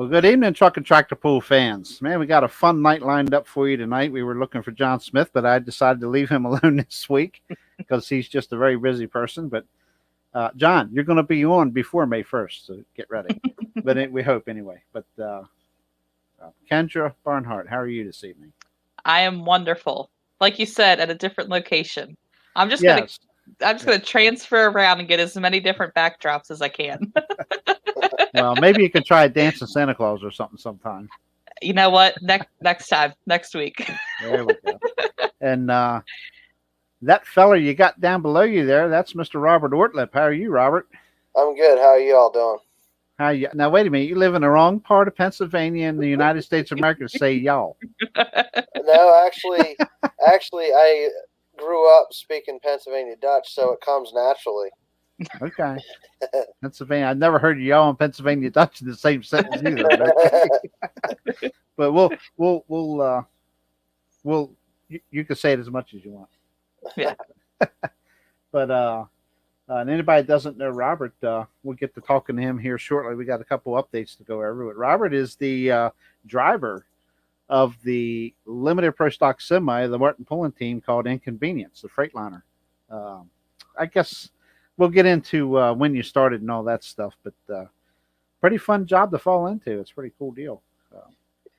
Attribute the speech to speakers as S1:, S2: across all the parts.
S1: Well, good evening, Truck and Tractor Pool fans. Man, we got a fun night lined up for you tonight. We were looking for John Smith, but I decided to leave him alone this week because he's just a very busy person. But John, you're going to be on before May 1st, so get ready. But we hope anyway. But Kendra Barnhart, how are you this evening?
S2: I am wonderful. Like you said, at a different location. I'm just
S1: Yes.
S2: gonna transfer around and get as many different backdrops as I can.
S1: Well, maybe you can try Dancing Santa Claus or something sometime.
S2: You know what? Next time, next week.
S1: There we go. And that fella you got down below you there, that's Mr. Robert Ortlip. How are you, Robert?
S3: I'm good. How are you all doing?
S1: How you? Now, wait a minute. You live in the wrong part of Pennsylvania in the United States of America to say y'all.
S3: No, actually, I grew up speaking Pennsylvania Dutch, so it comes naturally.
S1: Okay. Pennsylvania. I've never heard y'all and Pennsylvania Dutch in the same sentence either. But you can say it as much as you want.
S2: Yeah.
S1: But and anybody that doesn't know Robert, we'll get to talking to him here shortly. We got a couple updates to go over. But Robert is the driver of the limited pro stock semi, the Martin pulling team called Inconvenience, the Freightliner. I guess we'll get into when you started and all that stuff, but pretty fun job to fall into. It's a pretty cool deal.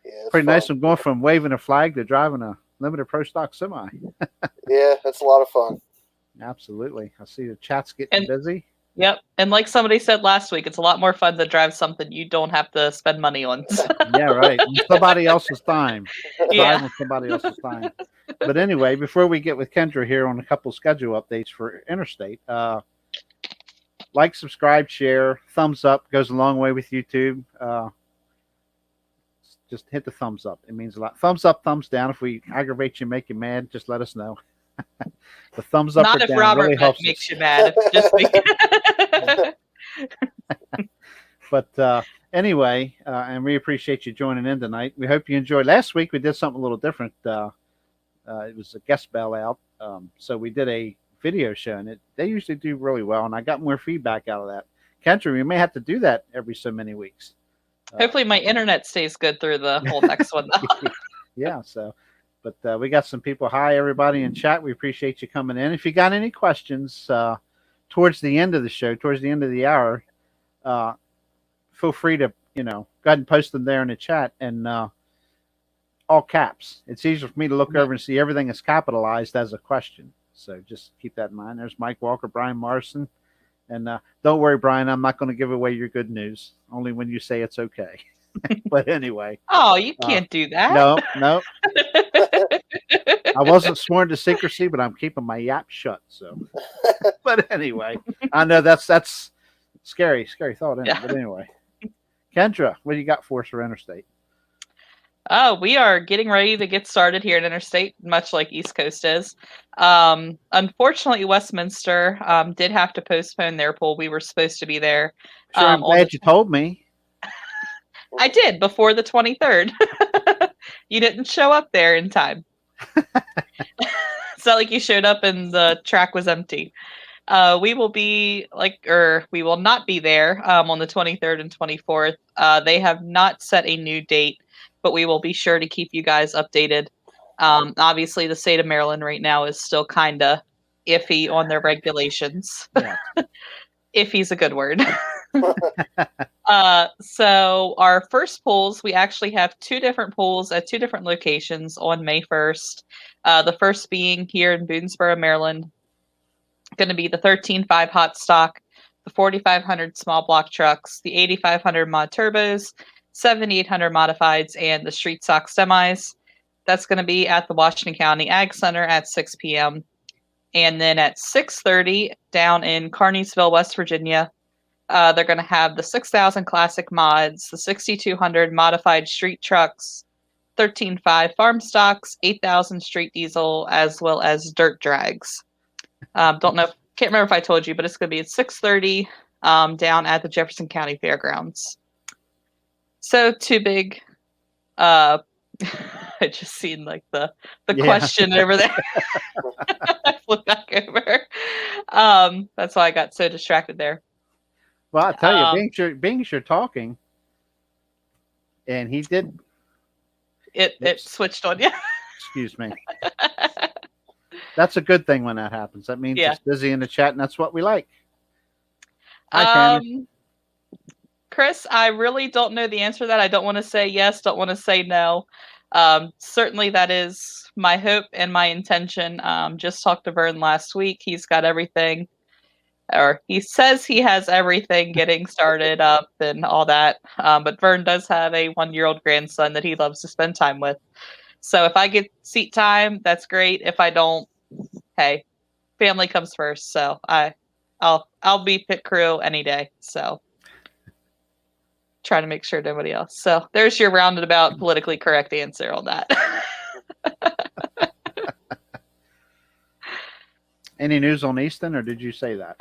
S3: Yeah,
S1: pretty
S3: fun.
S1: nice. I'm going from waving a flag to driving a limited pro stock semi.
S3: Yeah, it's a lot of fun.
S1: Absolutely. I see the chat's getting busy.
S2: Yep. And like somebody said last week, it's a lot more fun to drive something you don't have to spend money on.
S1: Yeah, right. Somebody else's time.
S2: Yeah.
S1: Driving somebody else's time. But anyway, before we get with Kendra here on a couple schedule updates for Interstate, like, subscribe, share, thumbs up goes a long way with YouTube. Just hit the thumbs up. It means a lot. Thumbs up, thumbs down. If we aggravate you, make you mad, just let us know. The thumbs up
S2: Not
S1: or
S2: if
S1: down
S2: Robert
S1: really helps
S2: makes
S1: us.
S2: you mad. If just me.
S1: But anyway, and we appreciate you joining in tonight. We hope you enjoyed. Last week we did something a little different. It was a guest bell out. So we did a video show, and they usually do really well, and I got more feedback out of that. Kendra, we may have to do that every so many weeks.
S2: Hopefully my internet stays good through the whole next one, though.
S1: Yeah, so, but we got some people. Hi, everybody in chat. We appreciate you coming in. If you got any questions towards the end of the show, towards the end of the hour, feel free to, go ahead and post them there in the chat, and all caps. It's easier for me to look over and see everything is capitalized as a question. So just keep that in mind. There's Mike Walker, Brian Morrison. And don't worry, Brian, I'm not going to give away your good news. Only when you say it's okay. But anyway.
S2: Oh, you can't do that.
S1: No. I wasn't sworn to secrecy, but I'm keeping my yap shut. So, but anyway, I know that's scary thought, isn't it? But anyway, Kendra, what do you got for us for Interstate?
S2: Oh, we are getting ready to get started here at Interstate, much like East Coast is. Unfortunately, Westminster did have to postpone their pool. We were supposed to be there.
S1: Sure, I'm glad you told me.
S2: I did, before the 23rd. You didn't show up there in time. It's not like you showed up and the track was empty. We will not be there on the 23rd and 24th. They have not set a new date, but we will be sure to keep you guys updated. Obviously, the state of Maryland right now is still kind of iffy on their regulations.
S1: Yeah.
S2: Iffy's a good word. So our first pools, we actually have two different pools at two different locations on May 1st. The first being here in Boonesboro, Maryland, going to be the 13.5 hot stock, the 4,500 small block trucks, the 8,500 mod turbos, 7,800 modifieds, and the street stock semis. That's going to be at the Washington County Ag Center at 6 p.m. And then at 6:30 down in Carneysville, West Virginia, they're going to have the 6,000 classic mods, the 6,200 modified street trucks, 13.5 farm stocks, 8,000 street diesel, as well as dirt drags. Can't remember if I told you, but it's going to be at 6:30 down at the Jefferson County Fairgrounds. So too big. I just seen like the question over there. I flipped back over. That's why I got so distracted there.
S1: Well, I tell you, being you're talking, and he did.
S2: It switched on you.
S1: Excuse me. That's a good thing when that happens. That means
S2: Yeah.
S1: it's busy in the chat, and that's what we like. Hi, Tanner.
S2: Chris, I really don't know the answer to that. I don't want to say yes, don't want to say no. Certainly that is my hope and my intention. Just talked to Vern last week. He's got everything, or he says he has everything getting started up and all that. But Vern does have a 1-year-old grandson that he loves to spend time with. So if I get seat time, that's great. If I don't, hey, family comes first. So I'll be pit crew any day. So try to make sure nobody else. So there's your roundabout politically correct answer on that.
S1: Any news on Easton, or did you say that?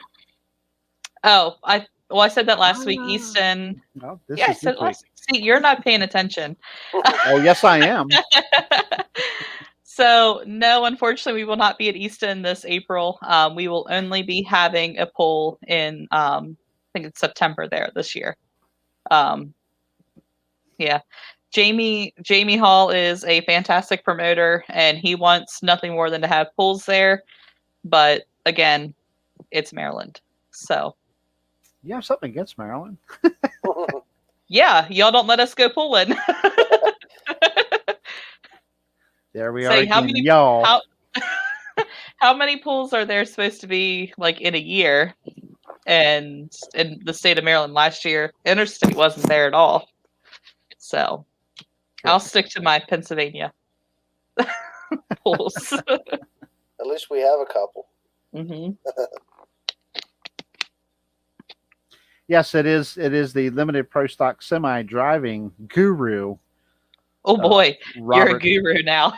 S2: Oh, I said that last week. Easton.
S1: Well, this
S2: Yeah, I
S1: is
S2: said
S1: this week.
S2: see, you're not paying attention.
S1: Oh, yes, I am.
S2: So no, unfortunately, we will not be at Easton this April. We will only be having a poll in I think it's September there this year. Yeah. Jamie Hall is a fantastic promoter, and he wants nothing more than to have pools there. But again, it's Maryland, so
S1: You have something against Maryland?
S2: yeah, y'all don't let us go pooling.
S1: There we
S2: Say,
S1: are
S2: how
S1: again,
S2: many
S1: y'all.
S2: how many pools are there supposed to be like in a year? And in the state of Maryland last year, Interstate wasn't there at all. So I'll stick to my Pennsylvania pools.
S3: At least we have a couple.
S2: Mm-hmm.
S1: Yes, it is. It is the limited pro stock semi-driving guru.
S2: Oh boy,
S1: Robert,
S2: you're a guru now.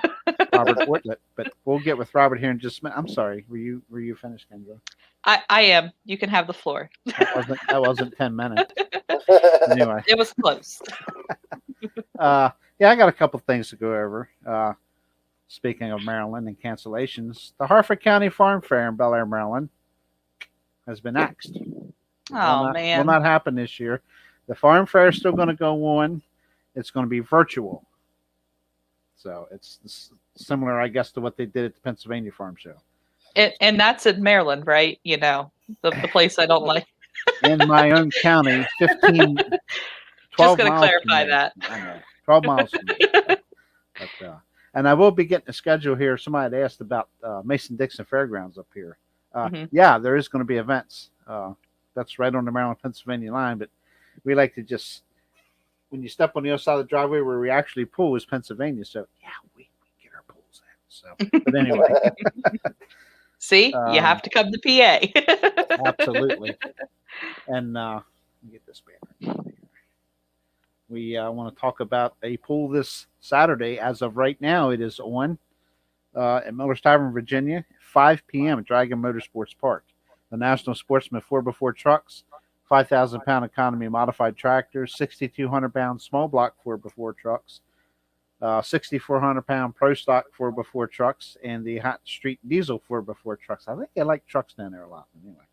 S1: Robert Ortlip. But we'll get with Robert here in just a minute. I'm sorry. Were you finished, Kendra?
S2: I am. You can have the floor.
S1: That wasn't 10 minutes. Anyway,
S2: It was close.
S1: yeah, I got a couple things to go over. Speaking of Maryland and cancellations, the Harford County Farm Fair in Bel Air, Maryland, has been axed.
S2: Man,
S1: will not happen this year. The farm fair is still going to go on. It's going to be virtual, so it's similar, I guess, to what they did at the Pennsylvania Farm Show.
S2: And that's in Maryland, right? You know, the place I don't like.
S1: In my own county, 12
S2: Just going to
S1: miles
S2: clarify
S1: from me.
S2: that.
S1: I know, 12 miles from me. But, and I will be getting a schedule here. Somebody had asked about Mason-Dixon Fairgrounds up here. Yeah, there is going to be events. That's right on the Maryland-Pennsylvania line, but we like to just, when you step on the other side of the driveway where we actually pool is Pennsylvania. So, yeah, we get our pools out. So, but anyway.
S2: See, you have to come to PA.
S1: Absolutely. And let me get this banner. We want to talk about a pool this Saturday. As of right now, it is on at Miller's Tavern, Virginia, 5 p.m. at Dragon Motorsports Park. The National Sportsman 4x4 trucks, 5,000-pound economy modified tractors, 6,200-pound small block 4x4 trucks, 6,400-pound pro stock 4x4 trucks, and the hot street diesel 4x4 trucks. I think they like trucks down there a lot. Anyway,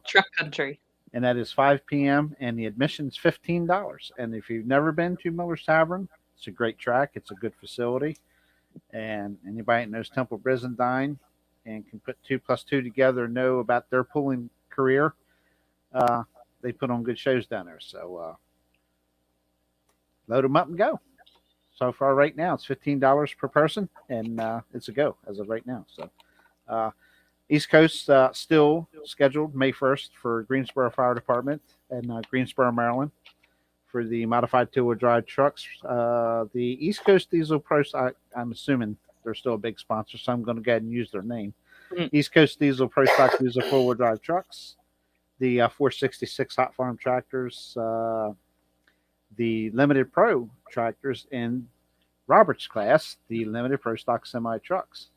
S2: truck country.
S1: And that is 5 p.m. and the admission's $15. And if you've never been to Miller's Tavern, it's a great track. It's a good facility. And anybody that knows Temple Brizendine and can put 2 + 2 together and know about their pooling career, they put on good shows down there. So load them up and go. So far right now, it's $15 per person, and it's a go as of right now. So East Coast still scheduled May 1st for Greensboro Fire Department and Greensboro, Maryland, for the modified two-wheel drive trucks. The East Coast Diesel Pro, I'm assuming they're still a big sponsor, so I'm going to go ahead and use their name. East Coast Diesel Pro Stock Diesel four-wheel drive trucks, the 466 Hot Farm tractors, the Limited Pro tractors in Robert's class, the Limited Pro Stock semi trucks.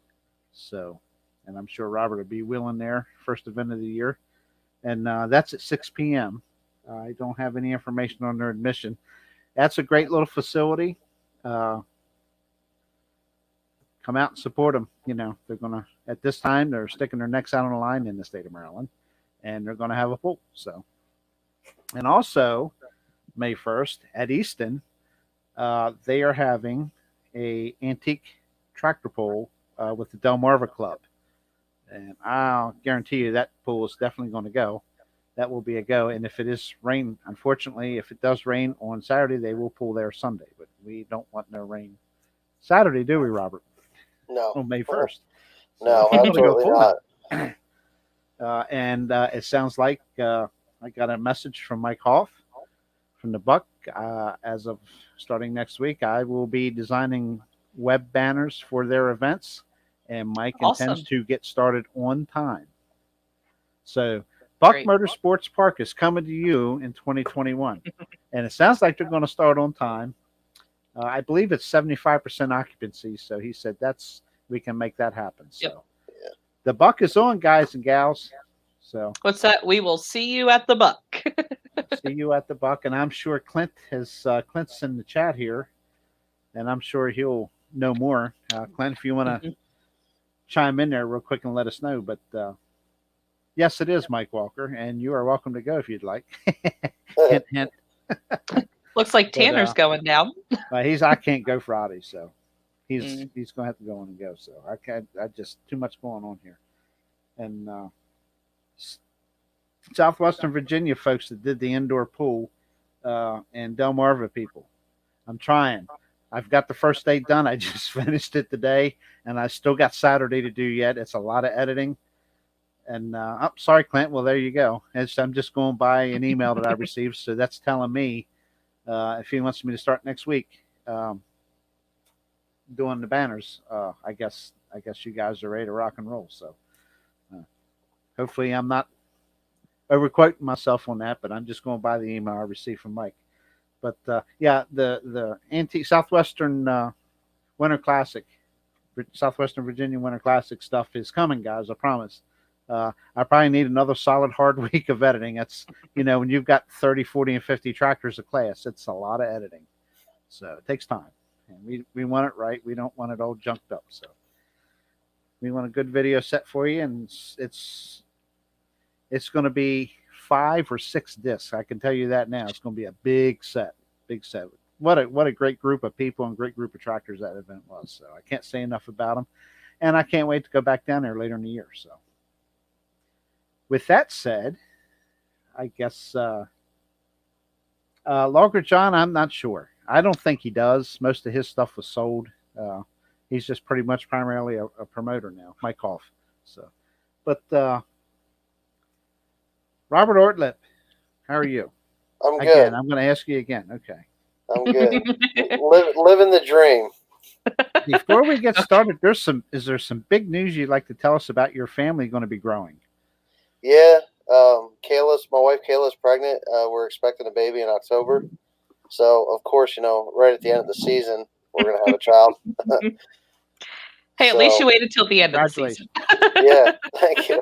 S1: So, and I'm sure Robert will be wheeling there, first event of the year. And that's at 6 p.m. I don't have any information on their admission. That's a great little facility. Come out and support them. You know, they're going to, at this time, they're sticking their necks out on the line in the state of Maryland, and they're going to have a pool. So, and also May 1st at Easton, they are having a antique tractor pull with the Delmarva Club, and I'll guarantee you that pool is definitely going to go. That will be a go. And if it is rain, unfortunately, if it does rain on Saturday, they will pull there Sunday. But we don't want no rain Saturday, do we, Robert?
S3: No.
S1: On May 1st.
S3: No,
S1: So if you wanna
S3: absolutely
S1: pull
S3: not.
S1: it. And it sounds like I got a message from Mike Hoff from the Buck. As of starting next week, I will be designing web banners for their events, and Mike intends
S2: Awesome.
S1: to get started on time. So, Buck
S2: Great.
S1: Motorsports Park is coming to you in 2021, and it sounds like they're going to start on time. I believe it's 75% occupancy, so he said we can make that happen. So,
S2: Yep.
S3: Yeah.
S1: the Buck is on, guys and gals. So,
S2: What's that? We will see you at the Buck.
S1: see you at the Buck, and I'm sure Clint's in the chat here, and I'm sure he'll know more. Clint, if you want to chime in there real quick and let us know. But yes, it is Mike Walker, and you are welcome to go if you'd like. Hint, hint.
S2: Looks like Tanner's going now.
S1: I can't go Friday, so he's
S2: Mm.
S1: he's gonna have to go on and go. So I just too much going on here, and Southwestern Virginia folks that did the indoor pool, and Delmarva people. I'm trying. I've got the first day done. I just finished it today, and I still got Saturday to do yet. It's a lot of editing. And sorry, Clint. Well, there you go. I'm just going by an email that I received, so that's telling me if he wants me to start next week doing the banners. I guess you guys are ready to rock and roll. So hopefully, I'm not overquoting myself on that, but I'm just going by the email I received from Mike. But yeah, the antique Southwestern Winter Classic, Southwestern Virginia Winter Classic stuff is coming, guys. I promise. I probably need another solid hard week of editing. That's, when you've got 30, 40, and 50 tractors a class, it's a lot of editing. So it takes time. And we want it right. We don't want it all junked up. So we want a good video set for you, and it's going to be 5 or 6 discs. I can tell you that now. It's going to be a big set. Big set. What a great group of people and great group of tractors that event was. So I can't say enough about them. And I can't wait to go back down there later in the year. So with that said, I guess Logger John, I'm not sure. I don't think he does. Most of his stuff was sold. He's just pretty much primarily a promoter now, Mike Hoff. So, but Robert Ortlip, how are you?
S3: I'm good.
S1: Again, I'm going to ask you again. Okay.
S3: I'm good. Living the dream.
S1: Before we get started, is there some big news you'd like to tell us about your family going to be growing?
S3: Yeah. My wife Kayla's pregnant. We're expecting a baby in October. So, of course, right at the end of the season, we're going to have a child.
S2: Hey, at least you waited till the end of the season.
S3: Yeah, thank you.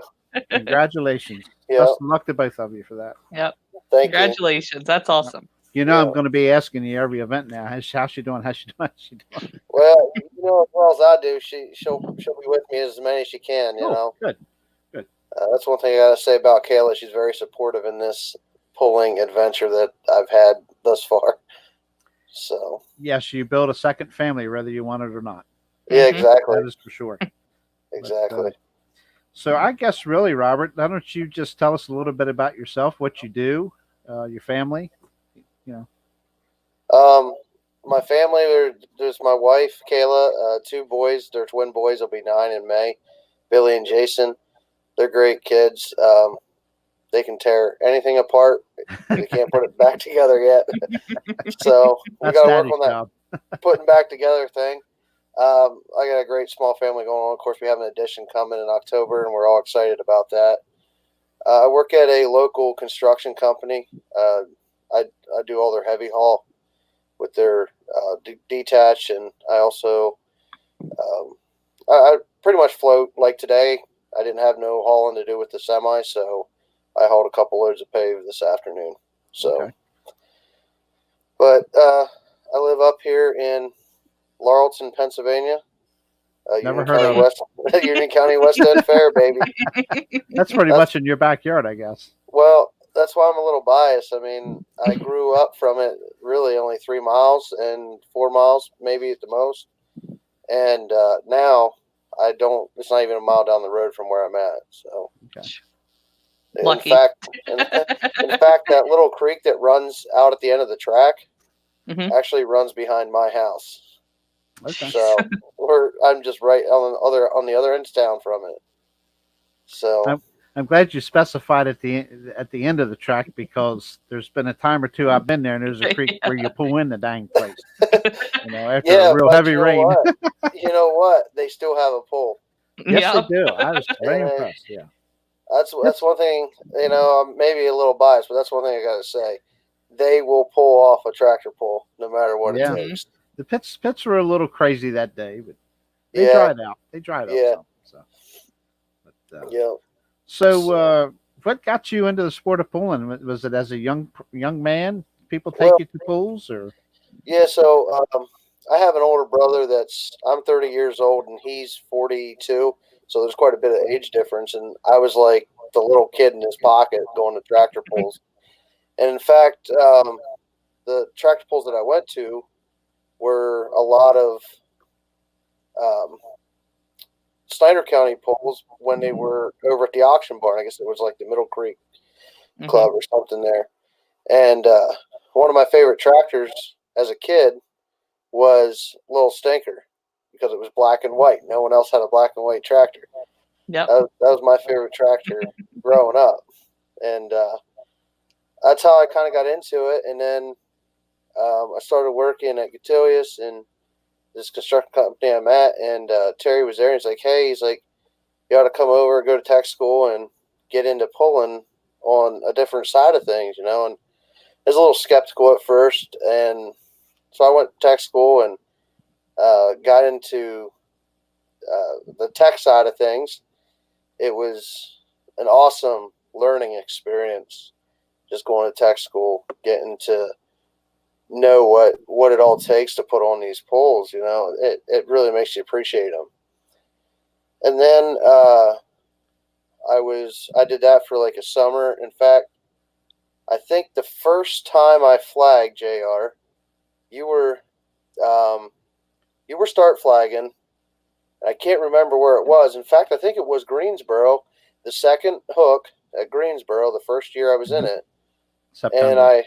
S1: Congratulations.
S3: Yep.
S1: Best of luck to both of you for that.
S2: Yep.
S3: Thank
S2: Congratulations. That's awesome.
S1: I'm going to be asking you every event now. How's she doing? How's she doing?
S3: Well, as well as I do, she'll be with me as many as she can.
S1: Good.
S3: That's one thing I got to say about Kayla. She's very supportive in this pulling adventure that I've had thus far. So
S1: yes, you build a second family whether you want it or not.
S3: Yeah, exactly.
S1: That is for sure.
S3: Exactly.
S1: But, so I guess really, Robert, why don't you just tell us a little bit about yourself, what you do, your family,
S3: My family, there's my wife, Kayla, 2 boys. They're twin boys. They'll be 9 in May. Billy and Jason. They're great kids. They can tear anything apart. They can't put it back together yet. So we got to work on that putting back together thing. I got a great small family going on. Of course, we have an addition coming in October, and we're all excited about that. I work at a local construction company. I do all their heavy haul with their detach, and I also I pretty much float. Like today, I didn't have no hauling to do with the semi, so I hauled a couple loads of pave this afternoon. So,
S1: okay.
S3: But I live up here in Laurelton, Pennsylvania.
S1: Never heard of it.
S3: Union County West End Fair, baby.
S1: That's pretty much in your backyard, I guess.
S3: Well, that's why I'm a little biased. I mean, I grew up from it really only 3 miles and 4 miles, maybe at the most. And now I don't. It's not even a mile down the road from where I'm at. So,
S1: Okay.
S2: Lucky.
S3: in fact, that little creek that runs out at the end of the track
S2: Mhm.
S3: actually runs behind my house.
S1: Okay.
S3: So I'm just right on the other end of town from it. So
S1: I'm glad you specified at the end of the track, because there's been a time or two I've been there and there's a creek where you pull in the dang place. After a real
S3: but
S1: heavy rain.
S3: You know what? They still have a pool.
S1: Yes,
S2: Yep.
S1: they do. I was very
S3: And
S1: impressed. Yeah.
S3: That's one thing. I'm maybe a little biased, but that's one thing I got to say. They will pull off a tractor pull no matter what
S1: Yeah.
S3: it takes.
S1: The pits were a little crazy that day, but they
S3: Yeah.
S1: dried out. They dried up
S3: Yeah.
S1: some. So, but,
S3: Yeah.
S1: so what got you into the sport of pulling? Was it as a young man? People take
S3: Well,
S1: you to pools, or?
S3: Yeah. So I have an older brother I'm 30 years old and he's 42. So there's quite a bit of age difference. And I was like the little kid in his pocket going to tractor pulls. And in fact, the tractor pulls that I went to were a lot of Snyder County pulls when they were over at the auction barn. I guess it was like the Middle Creek Club or something there. And one of my favorite tractors as a kid was Little Stinker, because it was black and white. No one else had a black and white tractor.
S2: Yep.
S3: That was my favorite tractor growing up. And that's how I kind of got into it. And then I started working at Gutilius and this construction company I'm at. And Terry was there. And he's like, hey, you ought to come over, go to tech school, and get into pulling on a different side of things, And I was a little skeptical at first. And so I went to tech school and got into the tech side of things. It was an awesome learning experience, just going to tech school, getting to know what it all takes to put on these poles. It really makes you appreciate them. And then I did that for like a summer. In fact, I think the first time I flagged, JR, you were start flagging. I can't remember where it was. In fact, I think it was Greensboro, the second hook at Greensboro, the first year I was in it.
S1: September.
S3: And I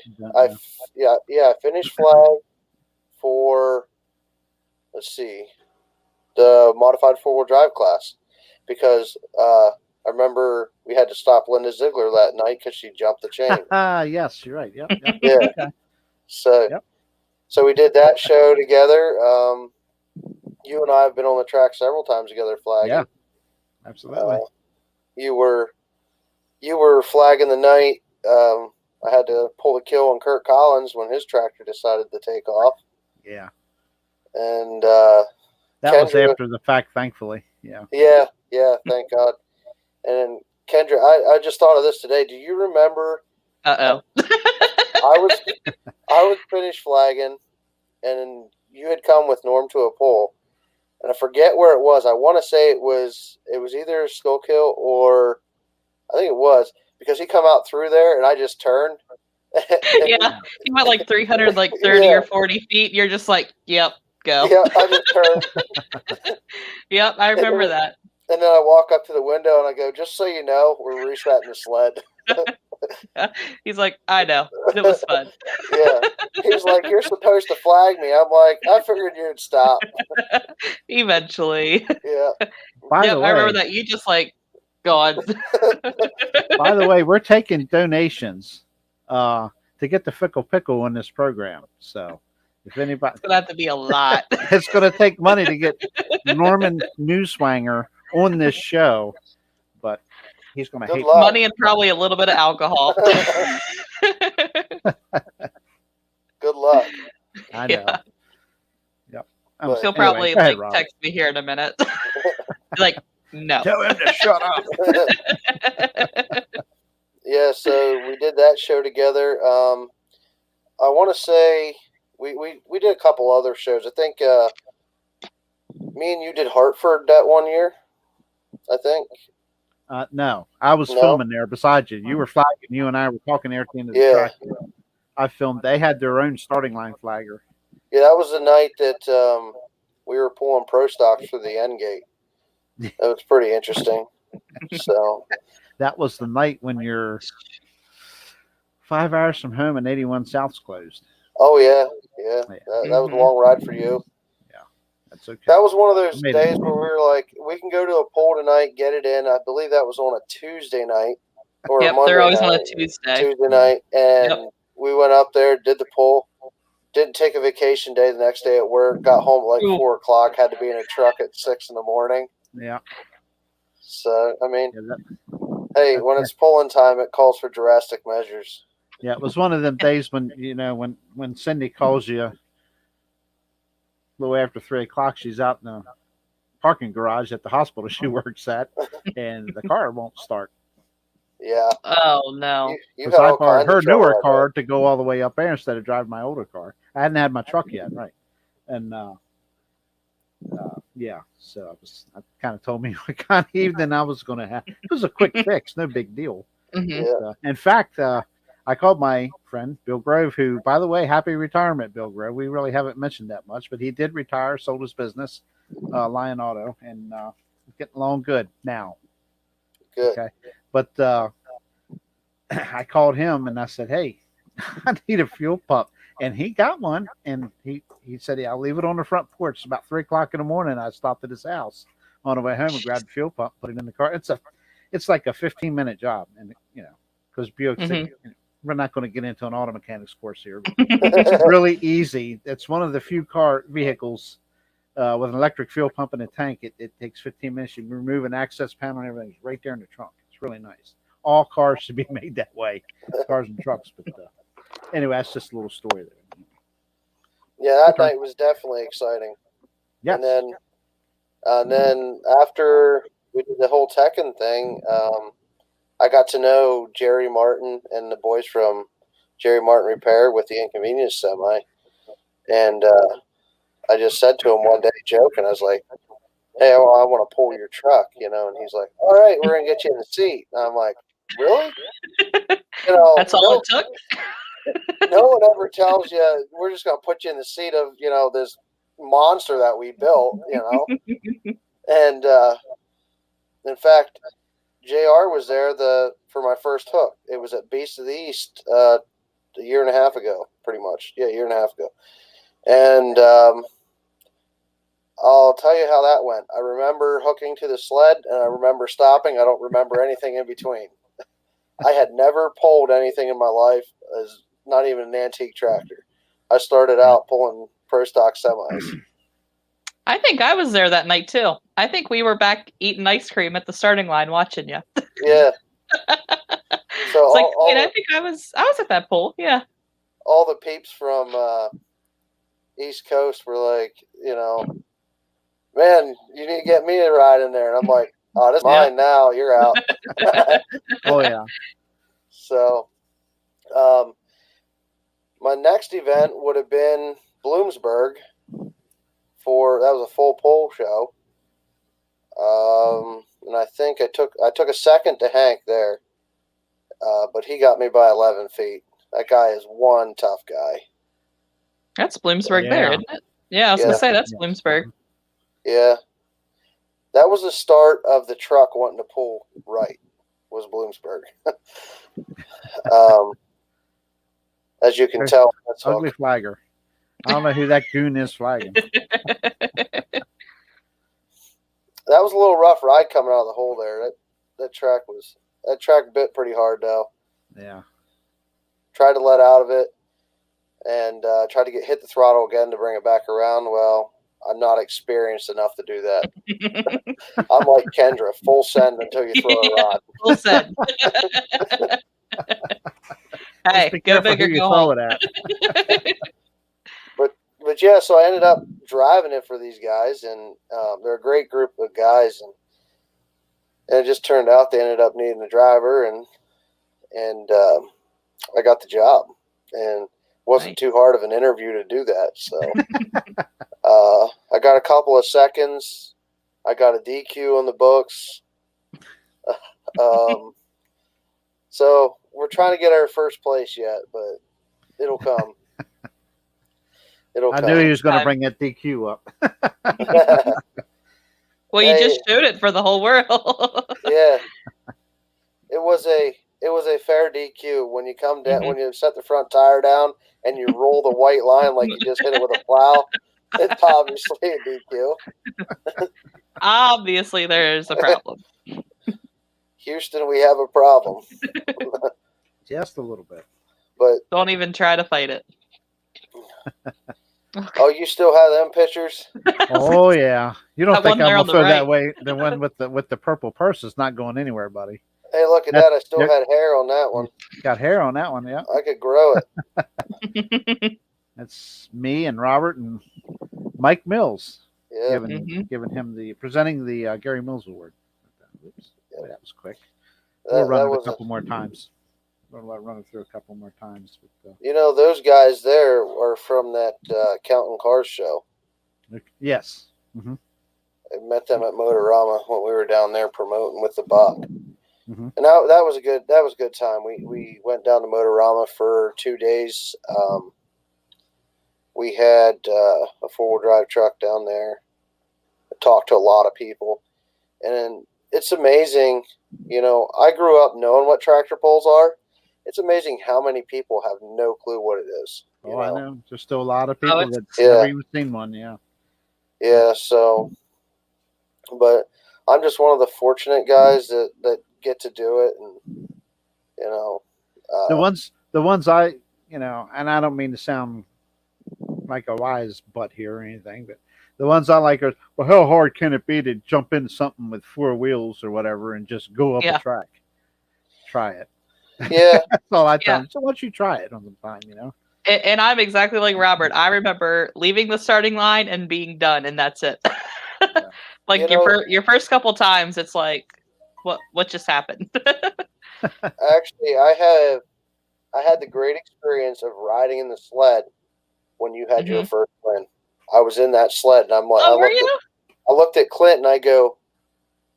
S3: finished flag for, let's see, the modified four-wheel drive class, because I remember we had to stop Linda Ziegler that night because she jumped the chain.
S1: Yes, you're right. Yep.
S3: Yeah.
S1: Okay.
S3: So we did that show together. You and I have been on the track several times together flagging.
S1: Yeah, absolutely.
S3: You were flagging the night. I had to pull the kill on Kurt Collins when his tractor decided to take off.
S1: Yeah.
S3: And
S1: that
S3: Kendra,
S1: was after the fact, thankfully. Yeah.
S3: Yeah, thank God. And then Kendra, I just thought of this today. Do you remember?
S2: Uh-oh.
S3: I was finished flagging, and you had come with Norm to a pole. And I forget where it was. I want to say it was either Schuylkill or I think it was, because he come out through there and I just turned.
S2: Yeah, he went like 300, like 30 or 40 feet. You're just like, yep, go.
S3: Yeah, I just turned.
S2: Yep, I remember that.
S3: And then I walk up to the window and I go, just so you know, we're resetting the sled.
S2: He's like, I know. It was fun.
S3: Yeah. He's like, you're supposed to flag me. I'm like, I figured you'd stop.
S2: Eventually.
S3: Yeah.
S1: By the way,
S2: I remember that. You just like, God.
S1: By the way, we're taking donations to get the Fickle Pickle on this program. So if anybody,
S2: It's gonna have to be a lot.
S1: it's going to take money to get Norman Newswanger on this show, but he's going to hate
S2: money and probably a little bit of alcohol.
S3: Good luck.
S1: I know.
S2: Yeah.
S1: Yep.
S2: He'll probably text me here in a minute. Like, no.
S1: Tell him to shut up.
S3: Yeah, so we did that show together. I want to say we did a couple other shows. I think me and you did Hartford that one year, I think.
S1: No, I was
S3: No?
S1: filming there beside you. You were flagging. You and I were talking there at the end of the
S3: Yeah.
S1: track. I filmed. They had their own starting line flagger.
S3: Yeah, that was the night that we were pulling pro stocks for the end gate. That was pretty interesting. So
S1: That was the night when you're 5 hours from home and 81 South's closed.
S3: oh yeah. That was a
S2: Mhm.
S3: long ride for you.
S1: That's okay.
S3: That was one of those
S1: Made it.
S3: days where we were like, we can go to a poll tonight, get it in. I believe that was on a Tuesday night or
S2: Yep,
S3: Monday
S2: they're always
S3: night.
S2: on a Tuesday.
S3: Tuesday night, and
S2: Yep.
S3: we went up there, did the poll, didn't take a vacation day the next day at work, got home at like
S2: Ooh.
S3: 4 o'clock, had to be in a truck at 6 in the morning.
S1: Yeah.
S3: So, I mean,
S1: Yeah,
S3: hey, when it's polling time, it calls for drastic measures.
S1: yeah, it was one of them days when when Cindy calls you a little after 3 o'clock. She's out in the parking garage at the hospital she works at, and the car won't start.
S3: Yeah.
S2: Oh no.
S3: You
S1: Because
S3: had
S1: I
S3: all
S1: borrowed
S3: kinds
S1: her
S3: of trouble
S1: newer
S3: that
S1: car
S3: day.
S1: to go all the way up there instead of driving my older car. I hadn't had my truck yet, right? And yeah, so I kind of told me what kind of evening I was going to have. It was a quick fix, no big deal.
S2: Mhm.
S3: Yeah.
S1: In fact, I called my friend Bill Grove, who, by the way, happy retirement, Bill Grove. We really haven't mentioned that much, but he did retire, sold his business, Lion Auto, and getting along good now.
S3: Good.
S1: Okay, but I called him and I said, "Hey, I need a fuel pump," and he got one, and he said, "Yeah, I'll leave it on the front porch." It's about 3 o'clock in the morning. I stopped at his house on the way home and grabbed the fuel pump, put it in the car. It's like a 15-minute job, and because Buick said, we're not going to get into an auto mechanics course here. It's really easy. It's one of the few car vehicles with an electric fuel pump and a tank. It takes 15 minutes. You remove an access panel and everything. It's right there in the trunk. It's really nice. All cars should be made that way, cars and trucks. But anyway, that's just a little story there.
S3: Yeah, that
S1: Okay.
S3: night was definitely exciting.
S1: Yes.
S3: And then after we did the whole Tekken thing, I got to know Jerry Martin and the boys from Jerry Martin Repair with the Inconvenience semi. And I just said to him one day, joking, I was like, "Hey, I want to pull your truck," and he's like, "All right, we're gonna get you in the seat." And I'm like, "Really?"
S2: That's all it took.
S3: No one ever tells you we're just gonna put you in the seat of this monster that we built, And in fact, JR was there for my first hook. It was at Beast of the East a year and a half ago, pretty much. Yeah, a year and a half ago. And I'll tell you how that went. I remember hooking to the sled, and I remember stopping. I don't remember anything in between. I had never pulled anything in my life, as not even an antique tractor. I started out pulling pro stock semis.
S2: I think I was there that night too. I think we were back eating ice cream at the starting line watching you.
S3: Yeah. So
S2: It's like, wait, I think I was at that pool. Yeah.
S3: All the peeps from East Coast were like, "Man, you need to get me a ride in there." And I'm like, "Oh, this is mine now. You're out."
S1: Oh yeah.
S3: So, my next event would have been Bloomsburg. That was a full pole show. And I think I took a second to Hank there, but he got me by 11 feet. That guy is one tough guy.
S2: That's Bloomsburg there, isn't it? Yeah, I was gonna say that's Bloomsburg.
S3: Yeah. That was the start of the truck wanting to pull right, was Bloomsburg. As you can tell, that's
S1: ugly flagger. I don't know who that goon is flagging.
S3: That was a little rough ride coming out of the hole there. That track bit pretty hard though.
S1: Yeah.
S3: Tried to let out of it and tried to hit the throttle again to bring it back around. Well, I'm not experienced enough to do that. I'm like Kendra, full send until you throw a rod.
S2: Full send. Hey, go big or go home.
S3: But yeah, so I ended up driving it for these guys, and they're a great group of guys, and it just turned out they ended up needing a driver, and I got the job, and wasn't too hard of an interview to do that. So I got a couple of seconds. I got a DQ on the books. So we're trying to get our first place yet, but it'll come.
S1: I knew he was going to bring that DQ up.
S2: Well, you just showed it for the whole world.
S3: Yeah, it was a fair DQ when you come down when you set the front tire down and you roll the white line like you just hit it with a plow. It's obviously a DQ.
S2: Obviously, there's a problem.
S3: Houston, we have a problem.
S1: Just a little bit.
S3: But
S2: don't even try to fight it.
S3: Oh, you still have them pictures?
S1: Oh yeah. You don't think I'm gonna throw
S2: right.
S1: that way? The one with the purple purse is not going anywhere, buddy.
S3: Hey, look at that! I still had hair on that one.
S1: Got hair on that one, yeah.
S3: I could grow it.
S1: That's me and Robert and Mike Mills.
S3: Yeah.
S1: Giving him presenting the Gary Mills Award. Oops. Yeah, that was quick.
S3: We'll
S1: run it a couple more times. We'll run it through a couple more times. But,
S3: you know, those guys there are from that Counting Cars show.
S1: Yes.
S3: I met them at Motorama when we were down there promoting with the Buck. And that was a good time. We went down to Motorama for 2 days. We had a 4-wheel drive truck down there. I talked to a lot of people, and it's amazing. You know, I grew up knowing what tractor pulls are. It's amazing how many people have no clue what it is.
S1: I know. There's still a lot of people that
S3: never
S1: never even seen one. Yeah.
S3: Yeah. So, but I'm just one of the fortunate guys that get to do it, and you know,
S1: the ones I, you know, and I don't mean to sound like a wise butt here or anything, but the ones I like are, well, how hard can it be to jump into something with 4 wheels or whatever and just go up a track? Try it.
S3: Yeah.
S1: That's all I tell them. So why don't you try it on the time, you know?
S2: And I'm exactly like Robert. I remember leaving the starting line and being done, and that's it. Like your first couple times, it's like, what just happened?
S3: Actually, I had the great experience of riding in the sled when you had your first win. I was in that sled, and I'm like, I looked at Clint, and I go,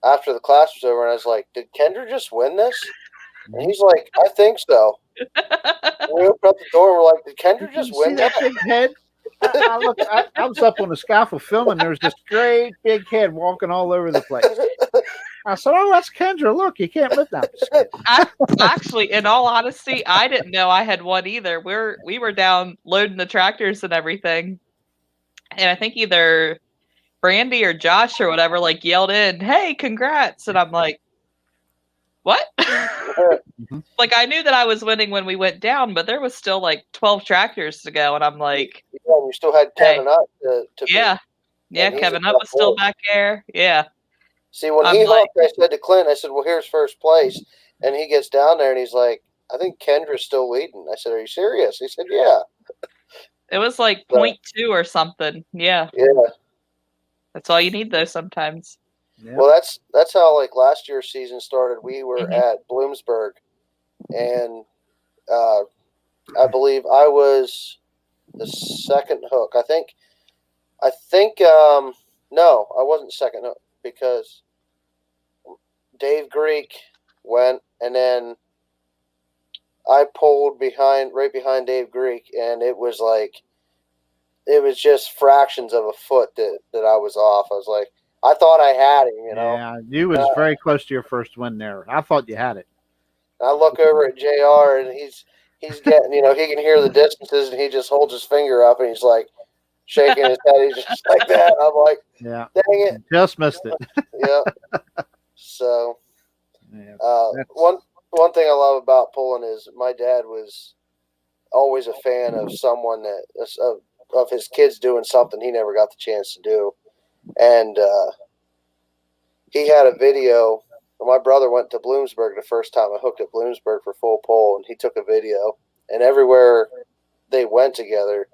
S3: after the class was over, and I was like, did Kendra just win this? And he's like, I think so. We opened up the door, and we're like, did Kendra just win
S1: that big head? I was up on the scaffold filming. There was this great big head walking all over the place. I said, "Oh, that's Kendra. Look, you can't lift that."
S2: Actually, in all honesty, I didn't know I had one either. We were down loading the tractors and everything, and I think either Brandy or Josh or whatever like yelled in, "Hey, congrats!" And I'm like, "What?" Like, I knew that I was winning when we went down, but there was still like 12 tractors to go, and I'm like,
S3: "Yeah, you still had Kevin up to
S2: yeah, Kevin up was still back there, yeah."
S3: See, when he hooked, I said to Clint, I said, well, here's first place. And he gets down there and he's like, I think Kendra's still leading. I said, are you serious? He said, yeah.
S2: It was like 0.2 or something. Yeah.
S3: Yeah.
S2: That's all you need, though, sometimes.
S3: Yeah. Well, that's how, like, last year's season started. We were at Bloomsburg. And I believe I was the second hook. I think, no, I wasn't second hook because Dave Greek went, and then I pulled right behind Dave Greek, and it was just fractions of a foot that I was off. I was like, I thought I had him, you know.
S1: Yeah, you was very close to your first win there. I thought you had it.
S3: I look over at JR, and he's getting, you know, he can hear the distances, and he just holds his finger up, and he's like shaking his head. He's just like that. I'm like,
S1: yeah,
S3: dang it,
S1: just missed it.
S3: Yeah. So, one thing I love about pulling is my dad was always a fan of someone of his kids doing something he never got the chance to do, and he had a video. My brother went to Bloomsburg the first time I hooked at Bloomsburg for full pull, and he took a video. And everywhere they went together,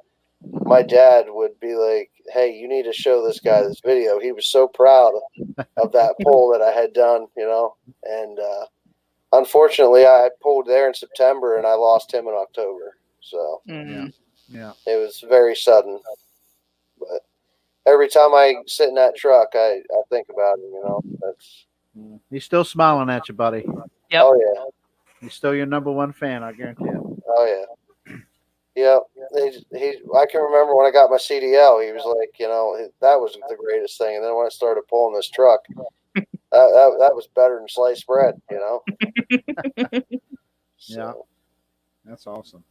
S3: my dad would be like, hey, you need to show this guy this video. He was so proud of that pull that I had done, you know. And unfortunately, I pulled there in September, and I lost him in October. So
S1: yeah,
S3: it was very sudden. But every time I sit in that truck, I think about it, you know.
S1: He's still smiling at you, buddy.
S2: Yep.
S3: Oh yeah.
S1: He's still your number one fan, I guarantee it.
S3: Oh yeah. Yeah. I can remember when I got my CDL, he was like, that was the greatest thing. And then when I started pulling this truck, that was better than sliced bread, So,
S1: Yeah. That's awesome.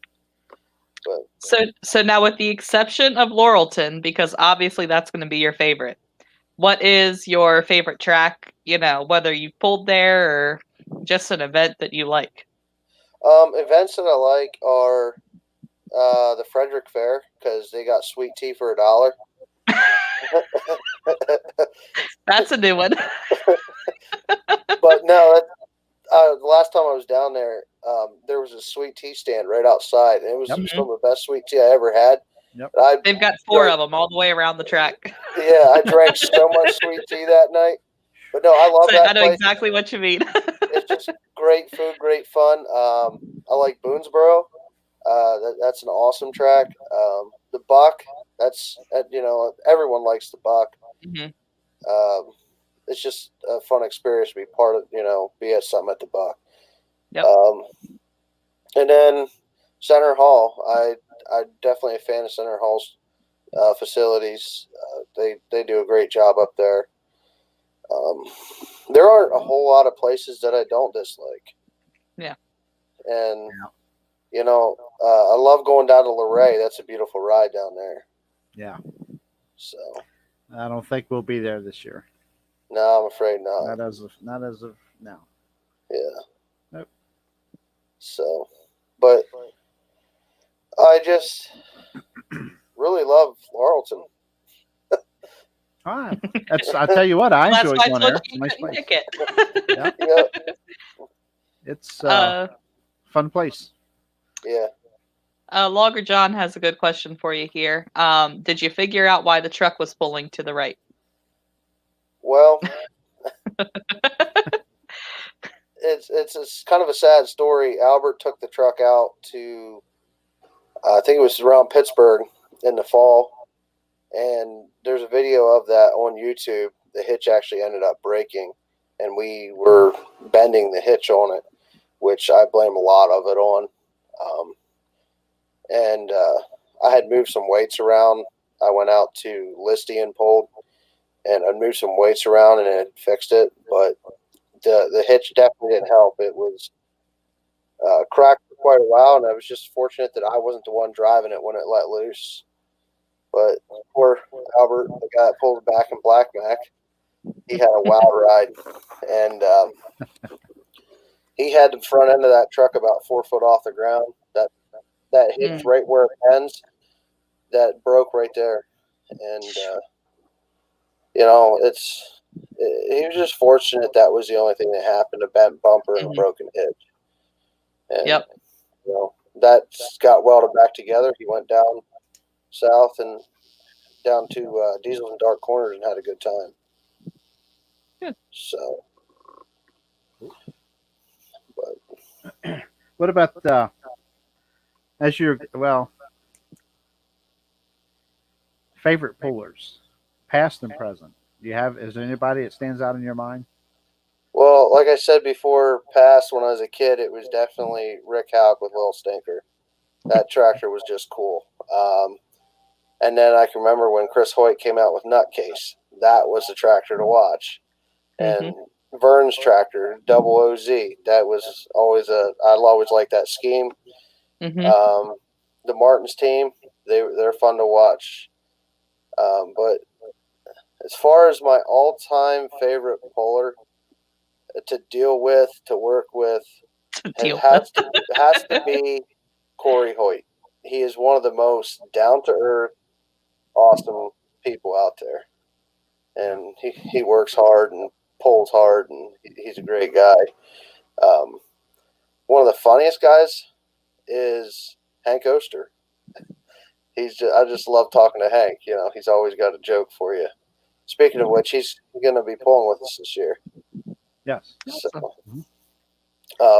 S3: but
S2: So now, with the exception of Laurelton, because obviously that's going to be your favorite, what is your favorite track? Whether you pulled there or just an event that you like.
S3: events that I like are the Frederick Fair because they got sweet tea for $1.
S2: That's a new one.
S3: But no, the last time I was down there, there was a sweet tea stand right outside, and it was
S1: Yep.
S3: some of the best sweet tea I ever had.
S1: Yep.
S2: They've got 4 of them all the way around the track.
S3: Yeah, I drank so much sweet tea that night. But no, I love
S2: So
S3: that
S2: I know
S3: place.
S2: exactly what you mean.
S3: It's just great food, great fun. I like Boonesboro. That's an awesome track. The Buck. That's everyone likes the Buck.
S2: Mm-hmm.
S3: It's just a fun experience to be part of. Be at something at the Buck.
S2: Yep.
S3: And then Center Hall. I'm definitely a fan of Center Hall's facilities. They do a great job up there. There aren't a whole lot of places that I don't dislike.
S2: Yeah.
S3: And I love going down to Luray. That's a beautiful ride down there.
S1: Yeah.
S3: So
S1: I don't think we'll be there this year.
S3: no, I'm afraid not.
S1: Not as of now.
S3: Yeah.
S1: Nope.
S3: So, but I just really love Laurelton.
S1: Ah, I tell you what, I
S2: That's
S1: enjoy
S2: why I
S1: going
S2: told
S1: there.
S2: you
S1: It's a
S2: you
S1: nice
S2: couldn't
S1: place.
S2: pick it.
S1: Yeah.
S3: Yeah.
S1: It's a fun place.
S3: Yeah.
S2: Logger John has a good question for you here. Did you figure out why the truck was pulling to the right?
S3: Well, it's kind of a sad story. Albert took the truck out to, I think it was around Pittsburgh in the fall, and there's a video of that on YouTube. The hitch actually ended up breaking, and we were bending the hitch on it, which I blame a lot of it on. And I had moved some weights around. I went out to Listy and pulled, and I moved some weights around, and it fixed it. But the hitch definitely didn't help. It was cracked for quite a while, and I was just fortunate that I wasn't the one driving it when it let loose. But poor Albert, the guy that pulled back in Black Mac, he had a wild ride, and he had the front end of that truck about 4 foot off the ground. That hitch right where it ends, that broke right there, and he was just fortunate that was the only thing that happened: a bent bumper and a broken hitch. And,
S2: Yep.
S3: That got welded back together. He went down south and down to Diesel and Dark Corners and had a good time.
S2: Good.
S3: So, but
S1: What about favorite pullers, past and present? Is there anybody that stands out in your mind?
S3: well, like I said before, past when I was a kid, it was definitely Rick Houck with Little Stinker. That tractor was just cool. And then I can remember when Chris Hoyt came out with Nutcase. That was the tractor to watch. And Vern's tractor, Double OZ, that was always I'd always like that scheme.
S2: Mm-hmm.
S3: The Martins team, they're fun to watch. But as far as my all-time favorite puller to deal with, to work with, it has to be Corey Hoyt. He is one of the most down-to-earth, awesome people out there. And he works hard and pulls hard, and he's a great guy. One of the funniest guys is Hank Oster. I just love talking to Hank. He's always got a joke for you. Speaking of which, he's going to be pulling with us this year.
S1: Yes.
S3: So,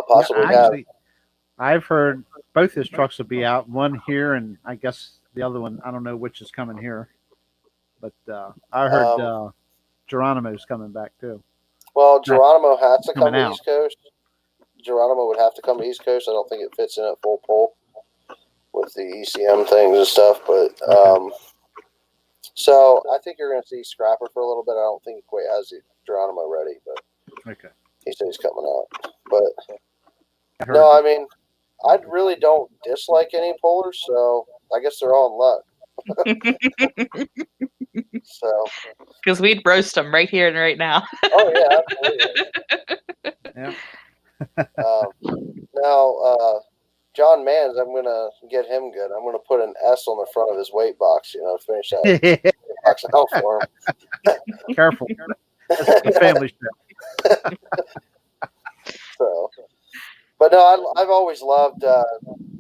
S3: possibly
S1: I've heard both his trucks will be out. One here, and I guess the other one, I don't know which is coming here. But I heard Geronimo's coming back too.
S3: Well, Geronimo has to come
S1: coming
S3: to
S1: out.
S3: East Coast. Geronimo would have to come to East Coast. I don't think it fits in at full pull with the ECM things and stuff. But so I think you're going to see Scrapper for a little bit. I don't think he quite has the Geronimo ready, but he said he's coming out. But no, I mean, I really don't dislike any pullers, so I guess they're all in luck. So,
S2: because we'd roast them right here and right now.
S3: oh yeah, absolutely.
S1: Yeah.
S3: Now, John Mans, I'm gonna get him good. I'm gonna put an S on the front of his weight box. Finish that box out for him.
S1: Careful, this is a family show.
S3: So, but no, I've always loved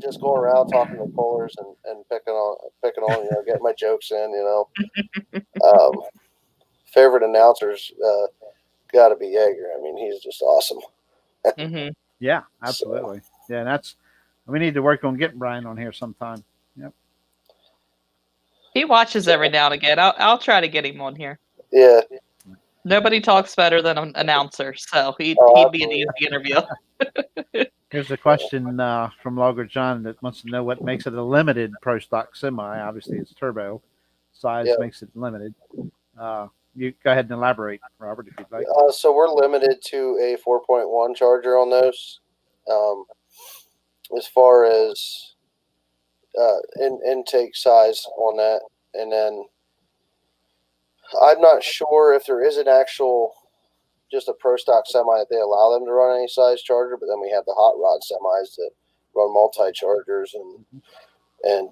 S3: just going around talking to pullers and picking on, getting my jokes in. Favorite announcers got to be Yeager. I mean, he's just awesome.
S2: Mm-hmm.
S1: Yeah, absolutely. So, yeah, we need to work on getting Brian on here sometime. Yep.
S2: He watches every now and again. I'll try to get him on here.
S3: Yeah.
S2: Nobody talks better than an announcer, so he'd be an easy interview.
S1: Here's a question from Logger John that wants to know what makes it a limited Pro Stock semi. Obviously, it's turbo size makes it limited. You go ahead and elaborate, Robert, if you'd like.
S3: So we're limited to a 4.1 charger on those. As far as intake size on that, and then I'm not sure if there is an actual just a Pro Stock semi that they allow them to run any size charger, but then we have the hot rod semis that run multi-chargers and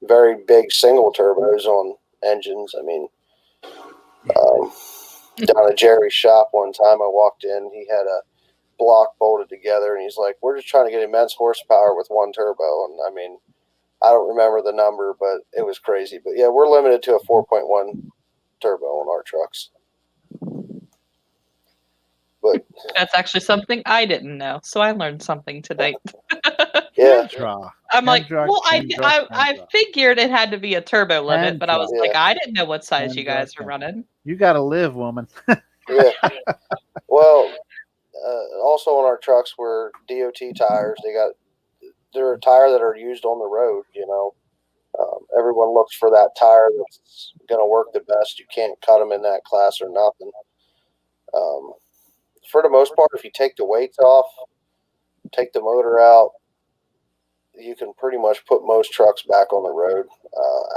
S3: very big single turbos on engines. I mean, down at Jerry's shop one time I walked in, he had a block bolted together, and he's like, we're just trying to get immense horsepower with one turbo. And I mean, I don't remember the number, but it was crazy. But yeah, we're limited to a 4.1 turbo on our trucks. But
S2: that's actually something I didn't know, so I learned something today.
S3: Yeah,
S2: I'm like, well, I figured it had to be a turbo limit, but I was like, I didn't know what size you guys are running.
S1: You got to live, woman.
S3: Yeah. Well, also on our trucks we're DOT tires. They're a tire that are used on the road. Everyone looks for that tire that's going to work the best. You can't cut them in that class or nothing. For the most part, if you take the weights off, take the motor out, you can pretty much put most trucks back on the road.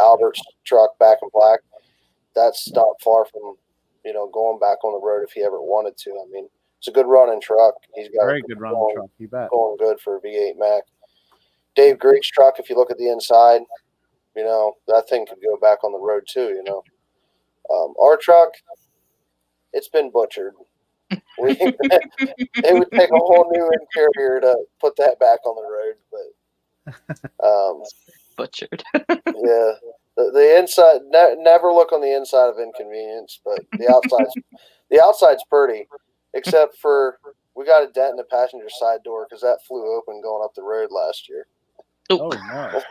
S3: Albert's truck, Back in Black, that's not far from, going back on the road if he ever wanted to. I mean, it's a good running truck. He's got
S1: very good running truck. You bet.
S3: Going good for a V8 Mac. Dave Greek's truck, if you look at the inside, that thing could go back on the road too. Our truck, it's been butchered. It would take a whole new interior to put that back on the road, but
S2: butchered.
S3: Yeah, the inside. Never look on the inside of Inconvenience, but the outside's pretty, except for we got a dent in the passenger side door because that flew open going up the road last year.
S1: Oh no!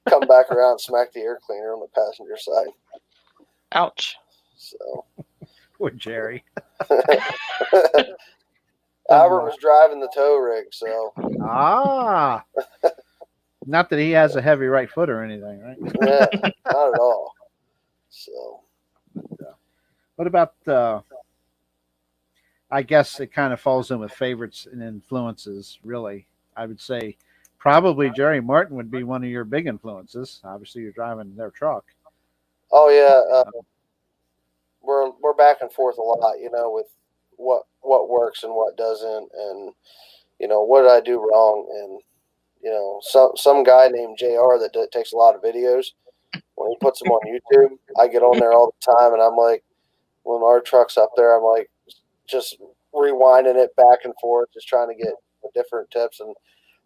S3: Come back around, smack the air cleaner on the passenger side.
S2: Ouch.
S3: So.
S1: Poor Jerry.
S3: Albert was driving the tow rig, so.
S1: Not that he has a heavy right foot or anything, right?
S3: Yeah, not at all. So.
S1: What about, I guess it kind of falls in with favorites and influences, really. I would say probably Jerry Martin would be one of your big influences. Obviously, you're driving their truck.
S3: Oh, yeah. We're back and forth a lot, with what works and what doesn't, and what did I do wrong, and some guy named JR that takes a lot of videos. When he puts them on YouTube, I get on there all the time, and I'm like, when our truck's up there, I'm like just rewinding it back and forth, just trying to get different tips, and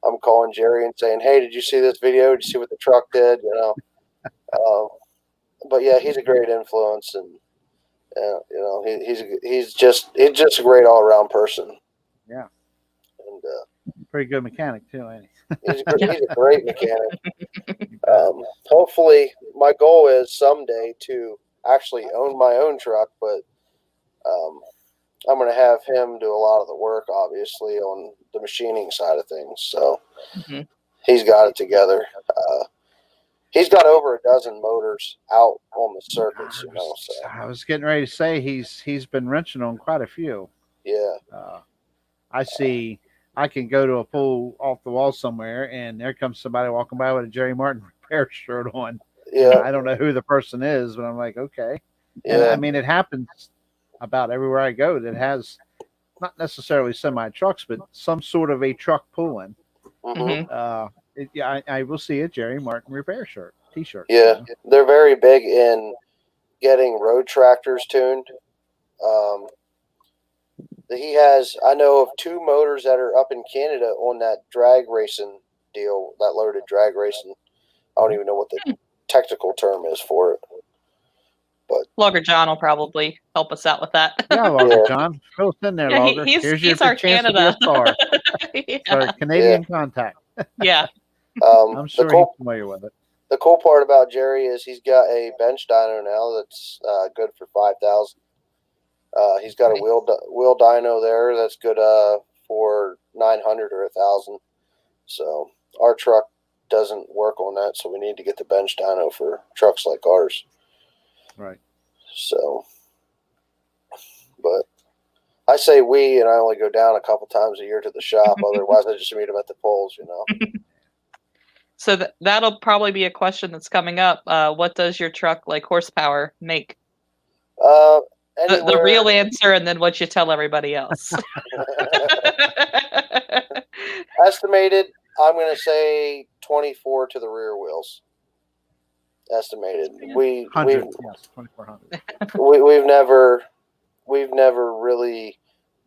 S3: I'm calling Jerry and saying, "Hey, did you see this video? Did you see what the truck did?" But yeah, he's a great influence, and. He's just a great all around person.
S1: Yeah,
S3: and
S1: pretty good mechanic too, ain't he?
S3: He's a great mechanic. Hopefully, my goal is someday to actually own my own truck, but I'm going to have him do a lot of the work, obviously, on the machining side of things. So
S2: Mhm.
S3: he's got it together. He's got over a dozen motors out on the circuits, you know. So
S1: I was getting ready to say he's been wrenching on quite a few.
S3: yeah,
S1: I see. I can go to a pool off the wall somewhere, and there comes somebody walking by with a Jerry Martin repair shirt on. And
S3: yeah,
S1: I don't know who the person is, but I'm like, okay. And I
S3: yeah,
S1: mean, it happens about everywhere I go that has not necessarily semi trucks, but some sort of a truck pulling.
S3: hmm
S1: Yeah, I will see a Jerry Martin repair shirt, T-shirt.
S3: yeah. They're very big in getting road tractors tuned. Um, he has, I know of two motors that are up in Canada on that drag racing deal, that loaded drag racing. I don't even know what the technical term is for it. But
S2: Logger John will probably help us out with that.
S1: Yeah, Logger
S3: Yeah.
S1: John, fill us in there,
S2: Yeah,
S1: Logger. Here's your
S2: he's our
S1: chance to be a
S2: Canada.
S1: star. Our
S2: Yeah.
S1: Canadian contact.
S2: Yeah.
S1: I'm sure he's familiar with it.
S3: The cool part about Jerry is he's got a bench dyno now that's good for 5,000. He's got a
S2: Nice.
S3: wheel dyno there that's good for 900 or 1,000. So our truck doesn't work on that, so we need to get the bench dyno for trucks like ours.
S1: Right.
S3: So, but I say we, and I only go down a couple times a year to the shop. Otherwise, I just meet them at the polls, you know.
S2: So that'll probably be a question that's coming up. What does your truck like horsepower make? The real answer, and then what you tell everybody else.
S3: Estimated, I'm going to say 24 to the rear wheels. Estimated. We've
S1: 2,400.
S3: we've never really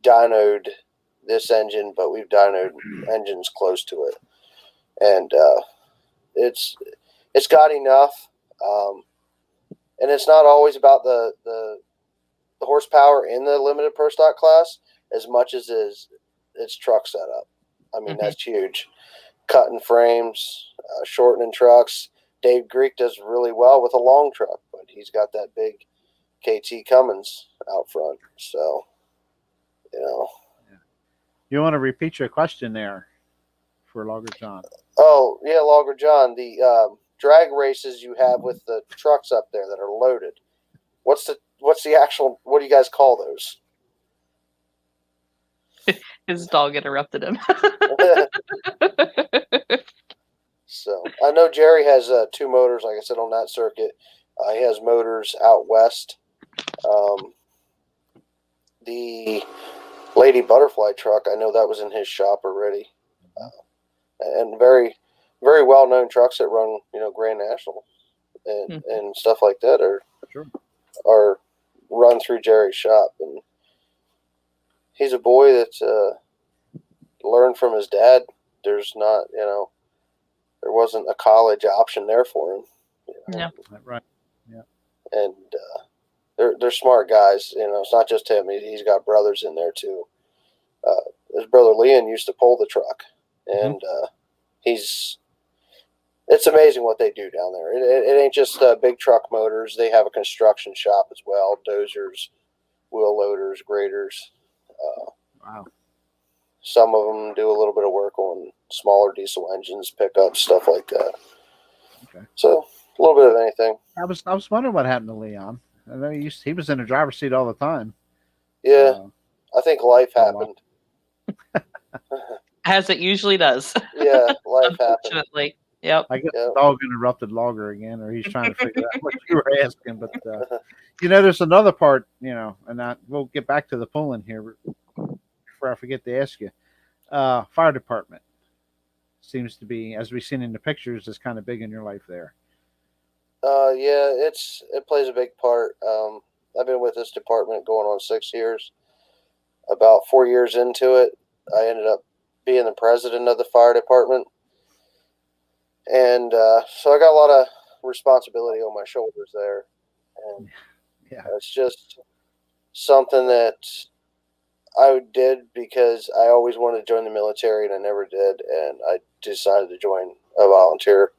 S3: dynoed this engine, but we've dynoed engines close to it, and it's got enough. And it's not always about the horsepower in the limited pro stock class as much as its truck setup. I mean, that's huge. Cutting frames, shortening trucks. Dave Greek does really well with a long truck, but he's got that big KT Cummins out front. So, you know.
S1: You want to repeat your question there for Logger John?
S3: Oh, yeah, Logger John. The drag races you have with the trucks up there that are loaded. What's the actual, what do you guys call those?
S2: His dog interrupted him.
S3: So I know Jerry has two motors, like I said, on that circuit. He has motors out west. The Lady Butterfly truck, I know that was in his shop already. And very, very well-known trucks that run, you know, Grand National and stuff like that are run through Jerry's shop. And he's a boy that's learned from his dad. There's not, you know, there wasn't a college option there for him. You know?
S2: Yeah.
S1: Right. Yeah.
S3: And they're smart guys. You know, it's not just him. He's got brothers in there too. His brother Leon used to pull the truck, and it's amazing what they do down there. It ain't just big truck motors. They have a construction shop as well. Dozers, wheel loaders, graders.
S1: Wow.
S3: Some of them do a little bit of work on smaller diesel engines, pickups, stuff like that.
S1: Okay.
S3: So a little bit of anything.
S1: I was wondering what happened to Leon. I know he was in the driver's seat all the time.
S3: Yeah, I think life happened.
S2: As it usually does.
S3: Yeah, life happened.
S2: Unfortunately. Yep.
S1: I guess the dog interrupted Logger again, or he's trying to figure out what you were asking. But you know, there's another part, you know, and we'll get back to the pulling here before I forget to ask you. Fire department seems to be, as we've seen in the pictures, is kind of big in your life there.
S3: Yeah, it plays a big part. I've been with this department going on 6 years. About 4 years into it, I ended up being the president of the fire department. And so I got a lot of responsibility on my shoulders there. And it's just something that I did because I always wanted to join the military, and I never did. And I decided to join a volunteer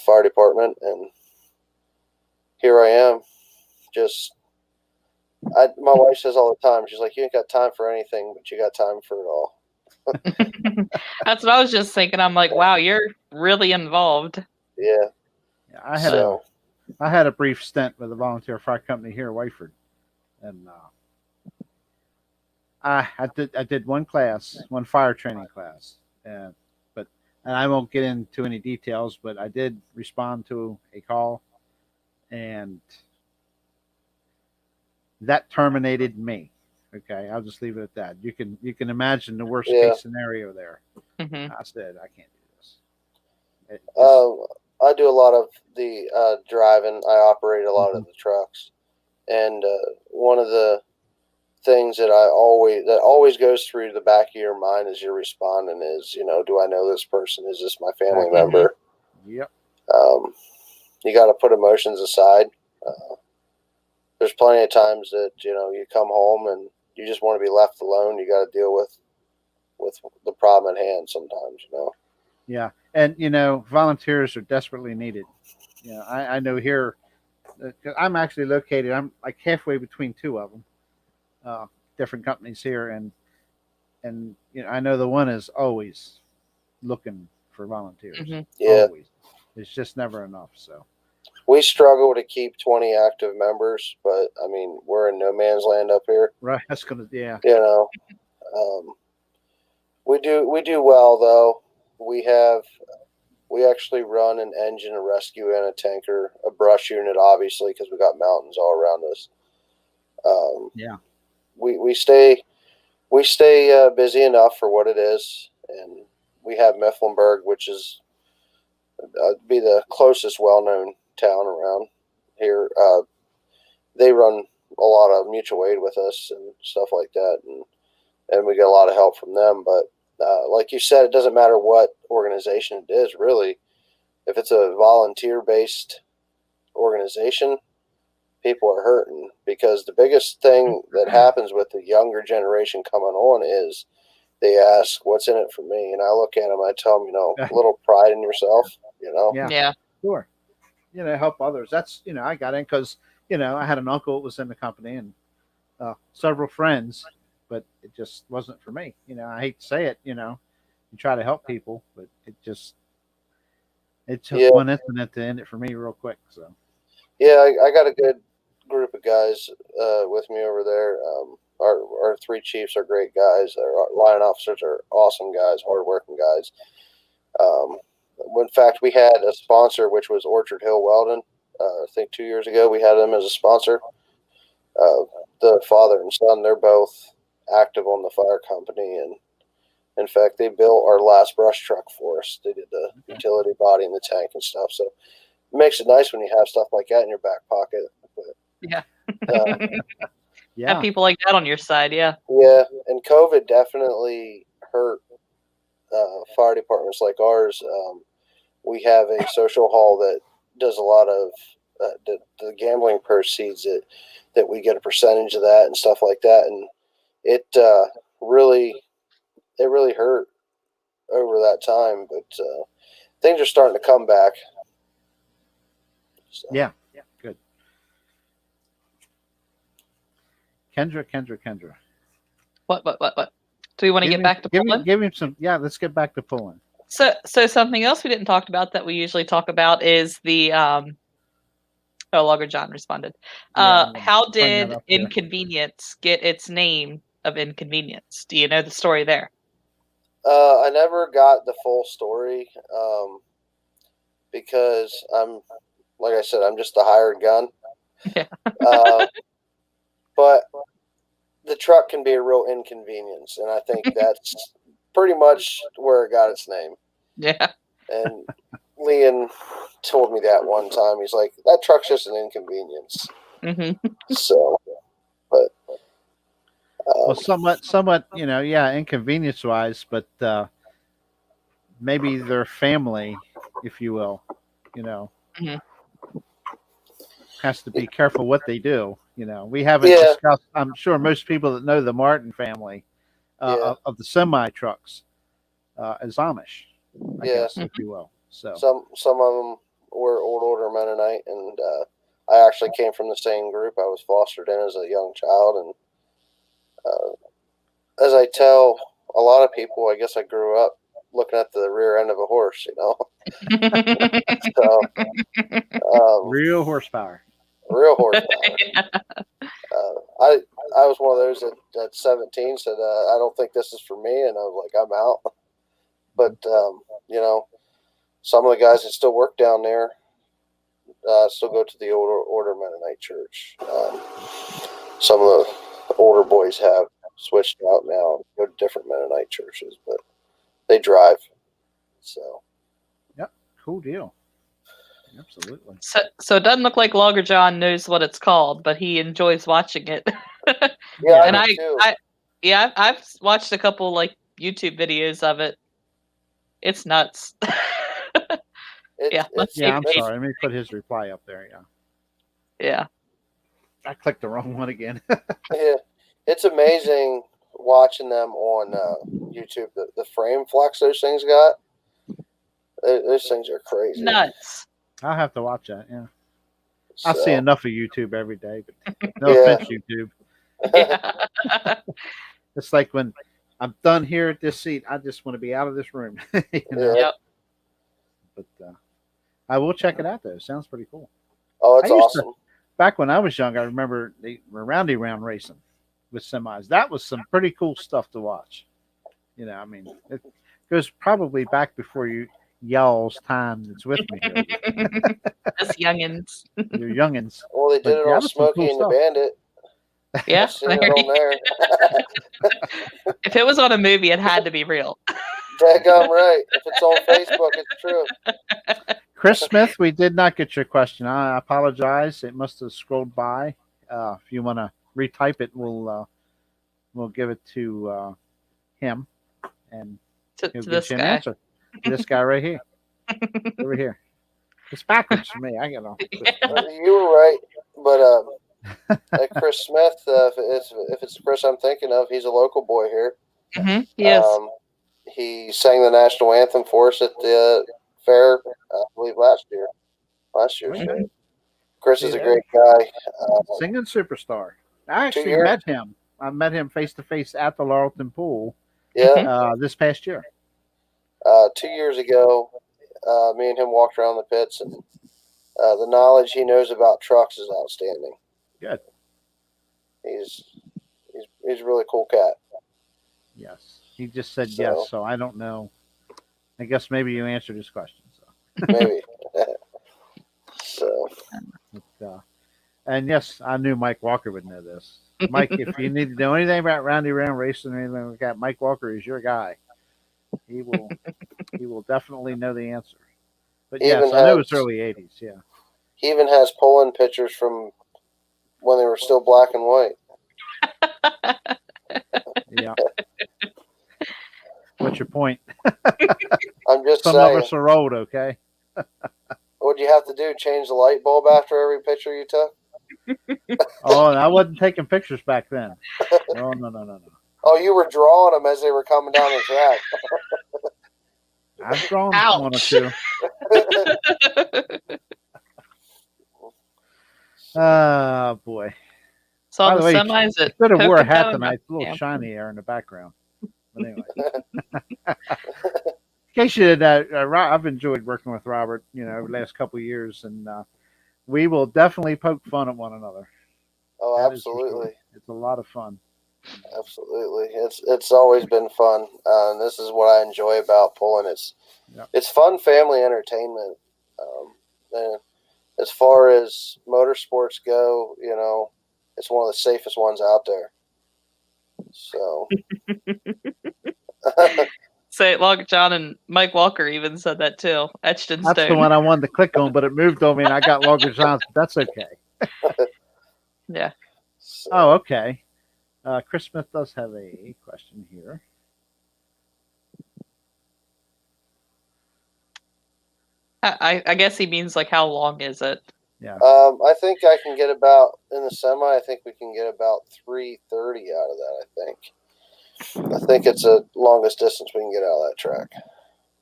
S3: fire department. And here I am, just My wife says all the time, she's like, you ain't got time for anything, but you got time for it all.
S2: That's what I was just thinking. I'm like, wow, you're really involved.
S3: Yeah.
S1: Yeah, I had a brief stint with a volunteer fire company here in Wayford, and I did one fire training class, and I won't get into any details, but I did respond to a call, and that terminated me. Okay, I'll just leave it at that. You can imagine the worst case scenario there.
S2: Mm-hmm.
S1: I said I can't do this.
S3: I do a lot of the driving. I operate a lot of the trucks, and one of the things that always goes through the back of your mind as you're responding is, do I know this person? Is this my family member?
S1: Yep.
S3: You got to put emotions aside. There's plenty of times that you come home and you just want to be left alone. You got to deal with the problem at hand sometimes.
S1: Yeah, and volunteers are desperately needed. I know here. I'm actually located. I'm like halfway between two of them, different companies here, and I know the one is always looking for volunteers.
S2: Mm-hmm.
S3: Yeah,
S1: always. It's just never enough. So
S3: we struggle to keep 20 active members, but I mean we're in no man's land up here.
S1: Right, that's gonna
S3: We do well though. We actually run an engine, a rescue, and a tanker, a brush unit, obviously, because we got mountains all around us. We stay busy enough for what it is, and we have Mifflinburg, which is be the closest well-known town around here. They run a lot of mutual aid with us and stuff like that, and we get a lot of help from them. But like you said, it doesn't matter what organization it is, really. If it's a volunteer-based organization, people are hurting, because the biggest thing that happens with the younger generation coming on is they ask, what's in it for me? And I look at them, I tell them, a little pride in yourself,
S2: Yeah.
S1: Sure. Help others. That's, I got in because, I had an uncle that was in the company, and several friends, but it just wasn't for me. I hate to say it, you try to help people, but it took one incident to end it for me real quick. So
S3: yeah, I got a good group of guys with me over there. Our three chiefs are great guys. Our line officers are awesome guys, hardworking guys. In fact, we had a sponsor, which was Orchard Hill Weldon. I think 2 years ago we had them as a sponsor. The father and son, they're both active on the fire company, and in fact, they built our last brush truck for us. They did the utility body and the tank and stuff. So it makes it nice when you have stuff like that in your back pocket. But,
S2: have people like that on your side. Yeah,
S3: and COVID definitely hurt fire departments like ours. We have a social hall that does a lot of the gambling proceeds that we get a percentage of that and stuff like that, and it really hurt over that time, but things are starting to come back. So.
S1: Yeah, good. Kendra.
S2: What? Do we want to get back to pulling?
S1: Give him some. Yeah, let's get back to pulling.
S2: So something else we didn't talk about that we usually talk about is the Logger John responded. How did Inconvenience get its name of Inconvenience? Do you know the story there?
S3: I never got the full story because like I said, I'm just a hired gun.
S2: Yeah.
S3: But the truck can be a real inconvenience, and I think that's pretty much where it got its name.
S2: Yeah.
S3: And Leon told me that one time. He's like, that truck's just an inconvenience.
S2: Mm-hmm.
S3: So, but
S1: well, somewhat, inconvenience-wise, but maybe their family, if you will,
S2: mm-hmm.
S1: has to be careful what they do. We haven't discussed. I'm sure most people that know the Martin family of the semi trucks is Amish, I guess, if you will. So
S3: some of them were old order Mennonite, and I actually came from the same group. I was fostered in as a young child, and as I tell a lot of people, I guess I grew up looking at the rear end of a horse, So,
S1: Real horsepower.
S3: real horsepower. I was one of those at 17 said, I don't think this is for me, and I was like, I'm out. But some of the guys that still work down there still go to the older Mennonite church. Some of the older boys have switched out now and go to different Mennonite churches, but they drive. So,
S1: yep, cool deal. Absolutely.
S2: So it doesn't look like Logger John knows what it's called, but he enjoys watching it.
S3: yeah,
S2: And
S3: I do too.
S2: I've watched a couple like YouTube videos of it. It's nuts.
S1: Yeah, I'm sorry. Let me put his reply up there.
S2: Yeah.
S1: I clicked the wrong one again.
S3: Yeah, it's amazing watching them on YouTube. The frame flex those things got. Those things are crazy.
S2: Nuts.
S1: I'll have to watch that. Yeah.
S3: So,
S1: I see enough of YouTube every day, but no offense, YouTube.
S2: Yeah.
S1: It's like when I'm done here at this seat, I just want to be out of this room.
S2: Yep.
S1: But I will check it out, though. It sounds pretty cool.
S3: Oh, it's awesome.
S1: Back when I was young, I remember the roundy round racing with semis. That was some pretty cool stuff to watch. I mean, it goes probably back before y'all's time that's with me here.
S2: Us youngins.
S1: You're youngins.
S3: Well, they did it on Smokey and the Bandit.
S2: Yeah.
S3: I've seen it on there.
S2: If it was on a movie, it had to be real.
S3: Daggum right. If it's on Facebook, it's true.
S1: Chris Smith, we did not get your question. I apologize. It must have scrolled by. If you want to retype it, we'll give it to him, and
S2: To
S1: he'll
S2: this
S1: get you an
S2: guy.
S1: answer. This guy right here, over here. It's backwards for me. I get on.
S3: You were right, but like Chris Smith, if it's Chris I'm thinking of, he's a local boy here.
S2: Mm-hmm. Yes.
S3: He sang the national anthem for us at the fair, I believe last year.
S1: Okay.
S3: Chris is a great guy.
S1: Singing superstar. I actually met him. I met him face to face at the Laurelton Pool.
S3: Yeah.
S1: This past year.
S3: 2 years ago, me and him walked around the pits, and the knowledge he knows about trucks is outstanding.
S1: Good.
S3: He's a really cool cat.
S1: Yes. He just said yes, so I don't know. I guess maybe you answered his question. So.
S3: Maybe. So.
S1: And yes, I knew Mike Walker would know this. Mike, if you need to know anything about roundy round racing or anything like that, Mike Walker is your guy. He will definitely know the answer. But yes, I know it's early 80s, yeah.
S3: He even has pull-in pictures from when they were still black and white.
S1: Yeah. What's your point?
S3: I'm just
S1: Some
S3: saying.
S1: of us are old, okay?
S3: What'd you have to do? Change the light bulb after every picture you took?
S1: Oh, and I wasn't taking pictures back then. No.
S3: Oh, you were drawing them as they were coming down the track.
S1: I've drawn one or two. Oh, boy.
S2: So
S1: by the way,
S2: semis
S1: you should have wore a hat tonight. It's a little shiny air in the background. But anyway. In case you did that, I've enjoyed working with Robert, over the last couple of years, and we will definitely poke fun at one another.
S3: Oh,
S1: that
S3: absolutely.
S1: Sure. It's a lot of fun.
S3: Absolutely. It's always been fun. And this is what I enjoy about pulling. It's fun family entertainment. And as far as motorsports go, it's one of the safest ones out there. So.
S2: Say Log John and Mike Walker even said that too. Etched in stone.
S1: That's the one I wanted to click on, but it moved on me, and I got Logger John's. That's okay.
S2: Yeah.
S3: So.
S1: Oh, okay. Chris Smith does have a question here.
S2: I guess he means like how long is it?
S1: Yeah.
S3: I think I can get about in the semi. I think we can get about 330 out of that. I think it's the longest distance we can get out of that track.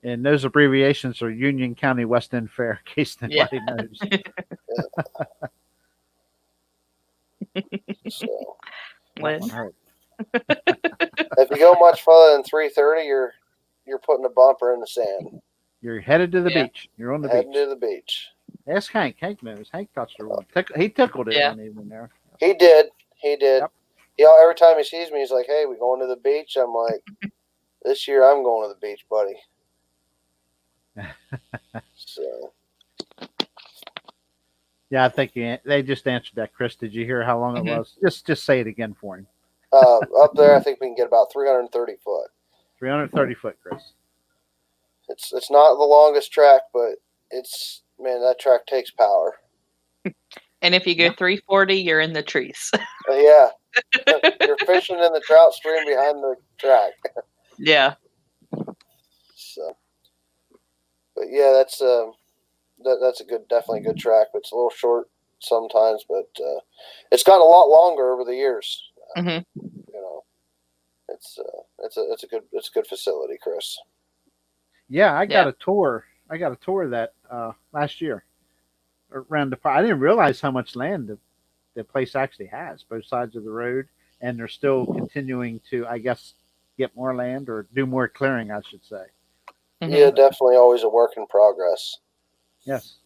S1: And those abbreviations are Union County West End Fair, in case nobody knows.
S3: So
S1: That
S2: Lynn.
S1: one hurt.
S3: if you go much further than 330, you're putting a bumper in the sand.
S1: You're headed to the
S2: Yeah.
S1: beach. You're on the
S3: Heading
S1: beach.
S3: to the beach.
S1: Ask Hank. Hank knows. Hank touched her one. He tickled it
S2: Yeah.
S1: one evening there.
S3: He did. He did.
S1: Yep.
S3: Every time he sees me, he's like, "Hey, we going to the beach?" I'm like, "This year, I'm going to the beach, buddy." So
S1: Yeah, I think they just answered that. Chris, did you hear how long it was? Just say it again for him.
S3: up there, I think we can get about 330 foot.
S1: 330 foot, Chris.
S3: It's not the longest track, but that track takes power.
S2: And if you go 340, you're in the trees.
S3: Yeah, you're fishing in the trout stream behind the track.
S2: Yeah.
S3: So, but yeah, that's a definitely a good track. But it's a little short sometimes, but it's gotten a lot longer over the years.
S2: Mhm.
S3: It's a good facility, Chris.
S1: Yeah, I got a tour. I got a tour of that last year around the park. I didn't realize how much land the place actually has, both sides of the road, and they're still continuing to, I guess, get more land or do more clearing, I should say.
S2: Mhm.
S3: Yeah, definitely always a work in progress.
S1: Yes.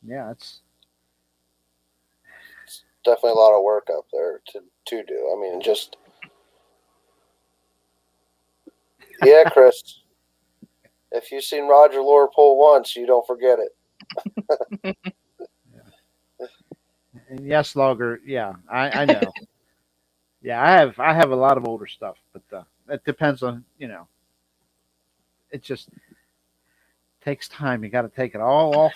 S1: Yeah, it's
S3: Definitely a lot of work up there to do. I mean, yeah, Chris. If you've seen Roger Lore pull once, you don't forget it.
S1: and yes, logger. Yeah, I know. Yeah, I have a lot of older stuff, but it depends on it just takes time. You got to take it all off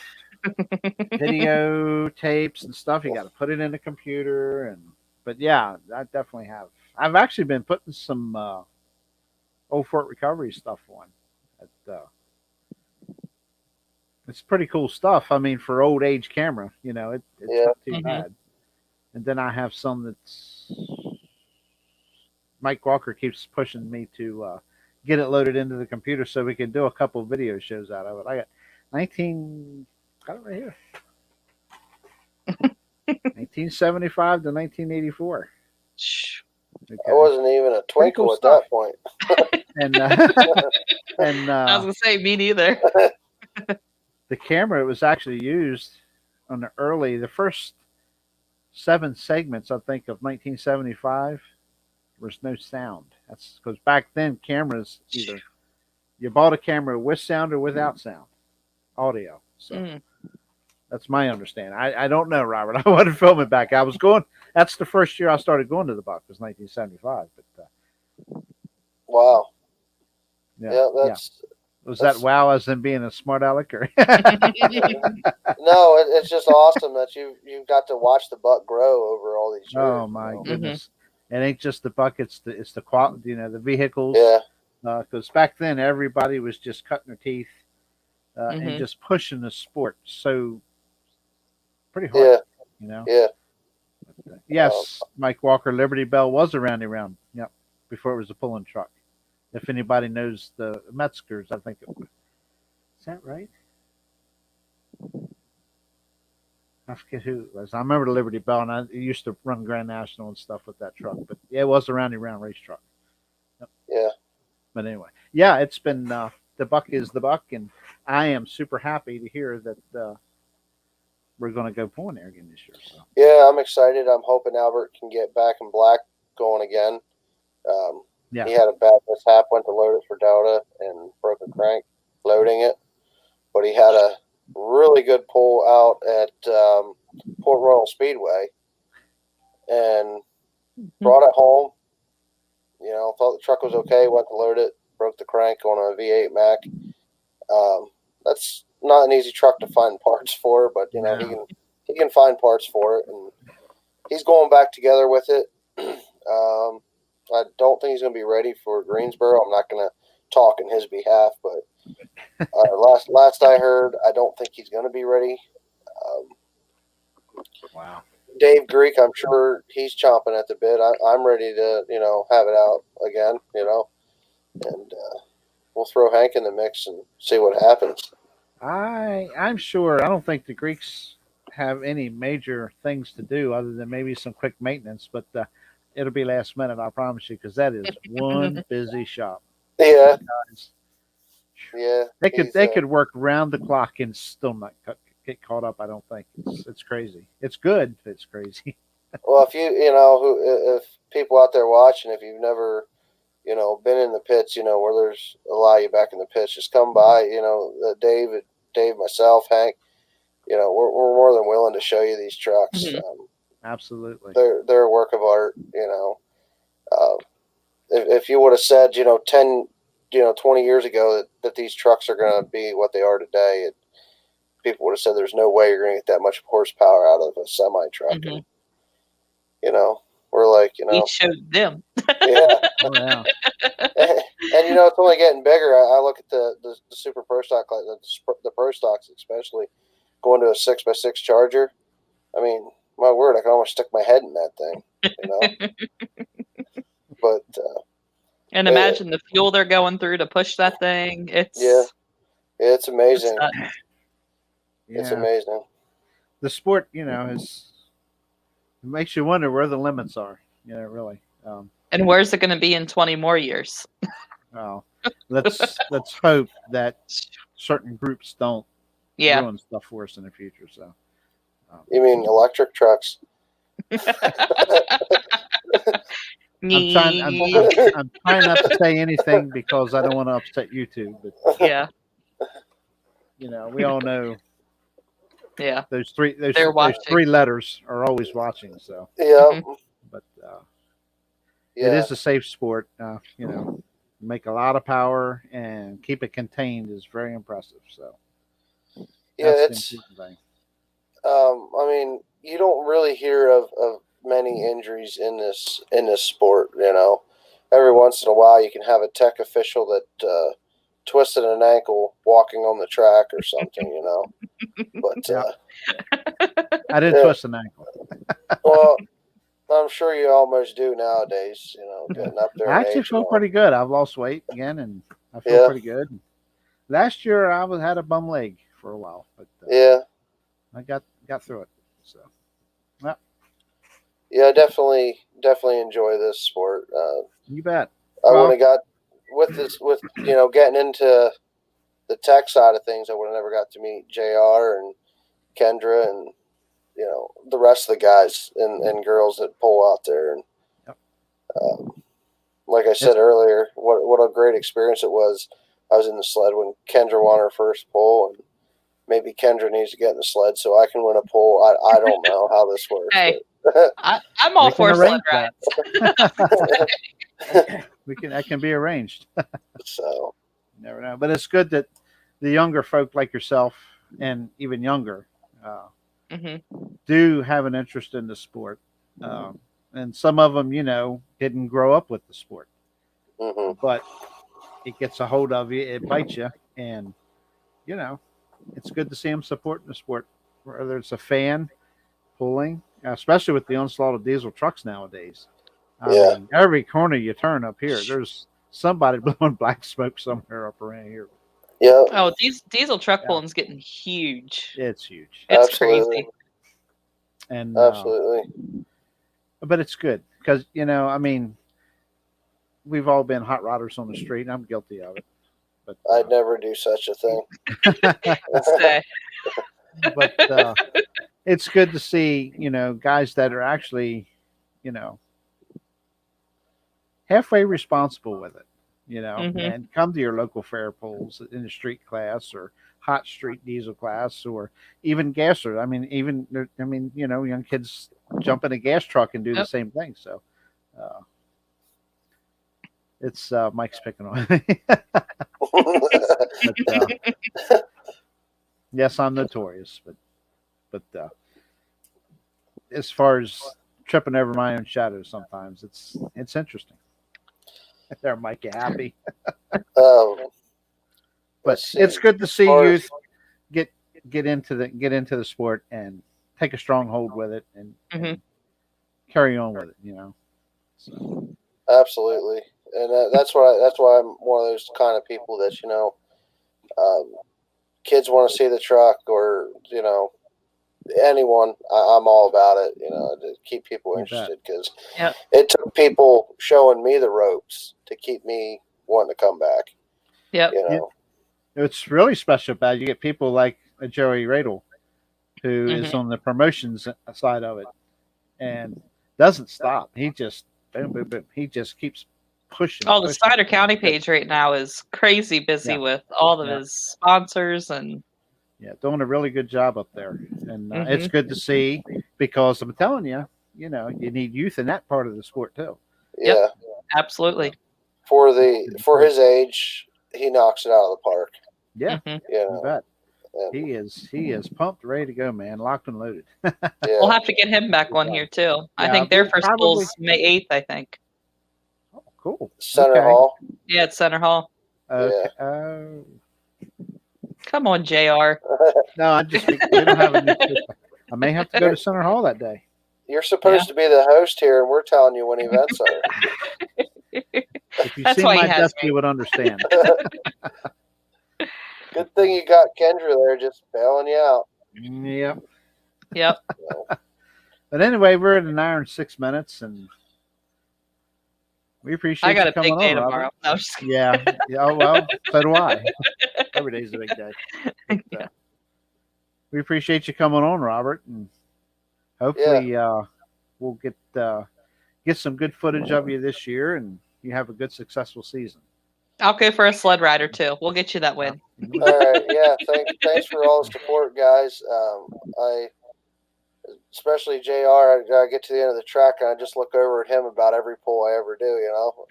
S1: video tapes and stuff. You got to put it in the computer but yeah, I definitely have. I've actually been putting some old Fort Recovery stuff on. It's pretty cool stuff. I mean, for old age camera, it's not too bad. And then I have some that's Mike Walker keeps pushing me to get it loaded into the computer so we can do a couple video shows out of it. I got 19, got it right here. 1975 to 1984. Okay.
S3: I wasn't even a twinkle
S1: cool
S3: at
S1: stuff.
S3: that point.
S1: And
S2: I was gonna say me neither.
S1: the camera was actually used on the first 7 segments, I think, of 1975. There was no sound. That's because back then cameras either you bought a camera with sound or without sound, audio. So that's my understanding. I don't know, Robert. I wasn't filming back. I was going. That's the first year I started going to the Buck was 1975. But
S3: wow.
S1: Yeah,
S3: that's.
S1: Was that wow as in being a smart aleck or?
S3: No, it's just awesome that you got to watch the Buck grow over all these years.
S1: Oh my goodness! It ain't just the Buck; it's the quality. The vehicles.
S3: Yeah.
S1: Because back then everybody was just cutting their teeth and just pushing the sport so pretty hard.
S3: Yeah. Yeah.
S1: But, yes, Mike Walker Liberty Bell was a roundy round. Yep, before it was a pulling truck. If anybody knows the Metzgers, I think it was. Is that right? I forget who it was. I remember the Liberty Bell, and I used to run Grand National and stuff with that truck. But yeah, it was a roundy round race truck. Yep.
S3: Yeah.
S1: But anyway, yeah, it's been the Buck is the Buck, and I am super happy to hear that we're going to go pulling there again this year. So.
S3: Yeah, I'm excited. I'm hoping Albert can get back in black going again.
S1: Yeah.
S3: He had a bad mishap, went to load it for Delta and broke a crank loading it. But he had a really good pull out at Port Royal Speedway and brought it home. Thought the truck was okay, went to load it, broke the crank on a V8 Mac. That's not an easy truck to find parts for, but he can find parts for it, and he's going back together with it. I don't think he's going to be ready for Greensboro. I'm not going to talk in his behalf, but last I heard, I don't think he's going to be ready.
S1: Wow.
S3: Dave Greek, I'm sure he's chomping at the bit. I'm ready to, have it out again, and we'll throw Hank in the mix and see what happens.
S1: I'm sure. I don't think the Greeks have any major things to do other than maybe some quick maintenance, but it'll be last minute, I promise you, because that is one busy shop.
S3: Yeah,
S1: Guys,
S3: yeah.
S1: they could work round the clock and still not get caught up. I don't think it's crazy. It's good, but it's crazy.
S3: Well, if if people out there watching, if you've never, been in the pits, where there's a lot of you back in the pits, just come by. Dave, myself, Hank. We're more than willing to show you these trucks.
S1: Absolutely.
S3: They're a work of art. If you would have said, 10, 20 years ago that these trucks are going to be what they are today, people would have said there's no way you're going to get that much horsepower out of a semi truck. And, we're like,
S2: we showed them.
S3: Yeah.
S1: Oh, yeah.
S3: And it's only getting bigger. I look at the super pro stock, like the pro stocks, especially going to a 6x6 Charger. I mean, my word, I can almost stick my head in that thing, But
S2: and imagine the fuel they're going through to push that thing.
S3: It's amazing.
S1: It's
S3: amazing.
S1: The sport, it makes you wonder where the limits are. Really.
S2: And where's it going to be in 20 more years?
S1: Well, let's hope that certain groups don't ruin stuff for us in the future. So,
S3: you mean electric trucks?
S1: I'm trying not to say anything because I don't want to upset you two. But
S2: yeah,
S1: we all know.
S2: Yeah,
S1: those three letters are always watching. So
S3: yeah,
S1: but it is a safe sport. Make a lot of power and keep it contained is very impressive. So that's the important thing.
S3: I mean, you don't really hear of many injuries in this sport. Every once in a while, you can have a tech official that twisted an ankle walking on the track or something. But
S1: I didn't twist an ankle.
S3: Well, I'm sure you almost do nowadays. Getting up there.
S1: I actually feel pretty good. I've lost weight again, and I feel pretty good. Last year, I had a bum leg for a while, but I got through it. So,
S3: yeah, definitely enjoy this sport.
S1: You bet.
S3: I would have got with getting into the tech side of things. I would have never got to meet JR and Kendra and the rest of the guys and girls that pull out there. And like I said earlier, what a great experience it was. I was in the sled when Kendra won her first pull, and maybe Kendra needs to get in the sled so I can win a pull. I don't know how this works.
S2: Hey, I'm all for sled rides.
S1: That can be arranged.
S3: So
S1: you never know, but it's good that the younger folk like yourself and even younger do have an interest in the sport, and some of them, didn't grow up with the sport, but it gets a hold of you, it bites you, and it's good to see them supporting the sport, whether it's a fan pulling, especially with the onslaught of diesel trucks nowadays. I mean, every corner you turn up here, there's somebody blowing black smoke somewhere up around here.
S3: Yeah.
S2: Oh, diesel truck pulling's getting huge.
S1: It's huge.
S2: It's crazy.
S1: And
S3: absolutely.
S1: But it's good because we've all been hot rodders on the street, and I'm guilty of it. But
S3: I'd never do such a thing.
S1: But it's good to see guys that are actually halfway responsible with it. And come to your local fair pulls in the street class or hot street diesel class or even gasser. I mean, young kids jump in a gas truck and do the same thing. So it's Mike's picking on me. But, yes, I'm notorious, but as far as tripping over my own shadow, sometimes it's interesting. There, Mike, you happy? But it's good to see youth get into the sport and take a strong hold with it and carry on with it. So.
S3: Absolutely, and that's why I'm one of those kind of people that kids want to see the truck, or anyone, I'm all about it. To keep people
S1: You bet.
S3: interested, because
S2: Yep.
S3: it took people showing me the ropes to keep me wanting to come back.
S2: Yep.
S1: It's really special about it. You get people like Joey Radel, who is
S2: Mhm.
S1: on the promotions side of it and doesn't stop. He just boom, boom, boom. He just keeps pushing.
S2: Oh, the
S1: pushing.
S2: Snyder County page right now is crazy busy
S1: Yeah.
S2: with all of
S1: Yeah.
S2: his sponsors and
S1: Yeah, doing a really good job up there, and it's
S2: Mhm.
S1: good to see because I'm telling you, you need youth in that part of the sport too.
S2: Yep.
S3: Yeah,
S2: absolutely.
S3: for his age, he knocks it out of the park.
S1: Yeah,
S2: Mhm.
S1: you bet.
S3: And,
S1: He is pumped, ready to go, man, locked and loaded.
S3: yeah.
S2: We'll have to get him back on here too. I
S1: Yeah,
S2: think their
S1: we'll
S2: first
S1: probably-
S2: poll's May 8th, I think.
S1: Oh, cool.
S3: Center
S1: Okay.
S3: Hall.
S2: Yeah, at Center Hall.
S1: Okay.
S2: Come on, JR.
S1: No, we don't have a new I may have to go to Center Hall that day.
S3: You're supposed to be the host here, and we're telling you when events are.
S1: If you
S2: That's
S1: see
S2: why he
S1: my
S2: has
S1: desk,
S2: me.
S1: you would understand.
S3: Good thing you got Kendra there, just bailing you out.
S1: Yep.
S2: Yep.
S1: But anyway, we're at an hour and 6 minutes, and we appreciate
S2: I got
S1: you
S2: a big
S1: coming
S2: day
S1: on, Robert.
S2: tomorrow. No, I'm just kidding.
S1: Yeah. Oh, well, so do I. Every day's a big day. But, we appreciate you coming on, Robert, and hopefully we'll get some good footage of you this year, and you have a good, successful season.
S2: I'll go for a sled rider too. We'll get you that win.
S3: All right, yeah. Thanks for all the support, guys. Especially JR. I get to the end of the track and I just look over at him about every pull I ever do.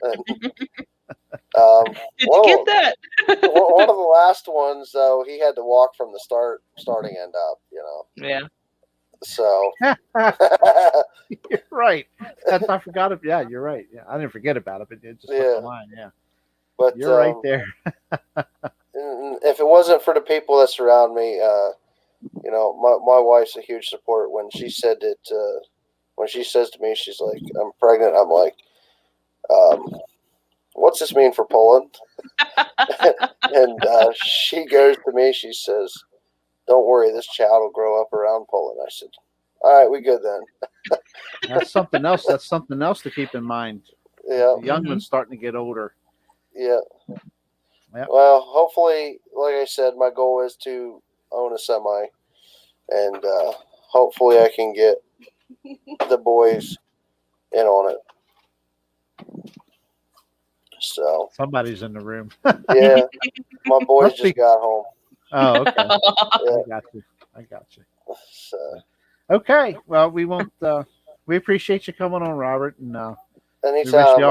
S3: And,
S2: Did you get that?
S3: one of the last ones, though, he had to walk from the starting end up.
S2: Yeah.
S3: So
S1: You're right. I forgot it. Yeah, you're right. Yeah, I didn't forget about it, but it just slipped my mind. Yeah,
S3: but
S1: you're right there.
S3: If it wasn't for the people that surround me, my wife's a huge support. When she said that, when she says to me, she's like, "I'm pregnant," I'm like, "What's this mean for Poland?" And she goes to me, she says, "Don't worry, this child will grow up around Poland." I said, "All right, we good then."
S1: That's something else. That's something else to keep in mind.
S3: Yeah,
S1: The young one's starting to get older.
S3: yeah.
S1: Yep.
S3: Well, hopefully, like I said, my goal is to own a semi, and hopefully I can get the boys in on it. So
S1: Somebody's in the room.
S3: yeah, my boys
S1: Must
S3: just
S1: be-
S3: got home.
S1: Oh, okay.
S3: Yeah.
S1: I got you.
S3: So
S1: Okay. Well, we won't. We appreciate you coming on, Robert, and
S3: anytime,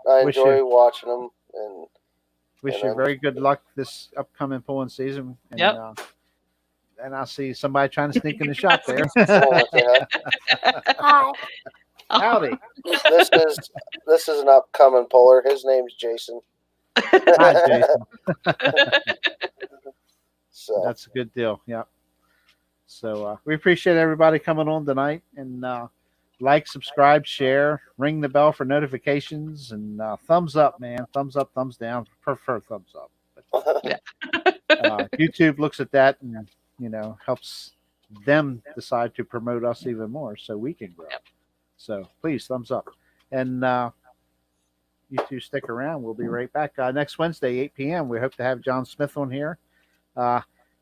S3: I
S1: wish
S3: enjoy
S1: you-
S3: watching them, and
S1: wish you very good luck this upcoming pulling season. And,
S2: Yep.
S1: And I see somebody trying to sneak in the shop there.
S3: Hi.
S1: Howdy.
S3: This is an upcoming puller. His name's Jason.
S1: Hi, Jason.
S3: So
S1: That's a good deal. Yeah. So we appreciate everybody coming on tonight, and like, subscribe, share, ring the bell for notifications, and thumbs up, man. Thumbs up, thumbs down. Prefer thumbs up. But, YouTube looks at that and helps them decide to promote us even more, so we can grow. So please, thumbs up, and you two stick around. We'll be right back next Wednesday, 8 p.m. We hope to have John Smith on here.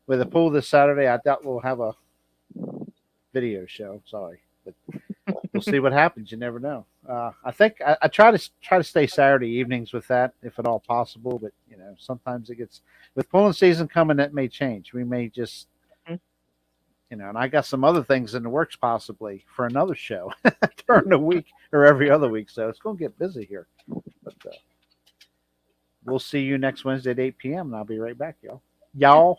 S1: With a pool this Saturday, I doubt we'll have a video show. Sorry, but we'll see what happens. You never know. I think I try to stay Saturday evenings with that, if at all possible. But sometimes it gets with pulling season coming, that may change. We may just and I got some other things in the works possibly for another show during the week or every other week. So it's going to get busy here. But we'll see you next Wednesday at 8 p.m. and I'll be right back, y'all.
S3: y'all.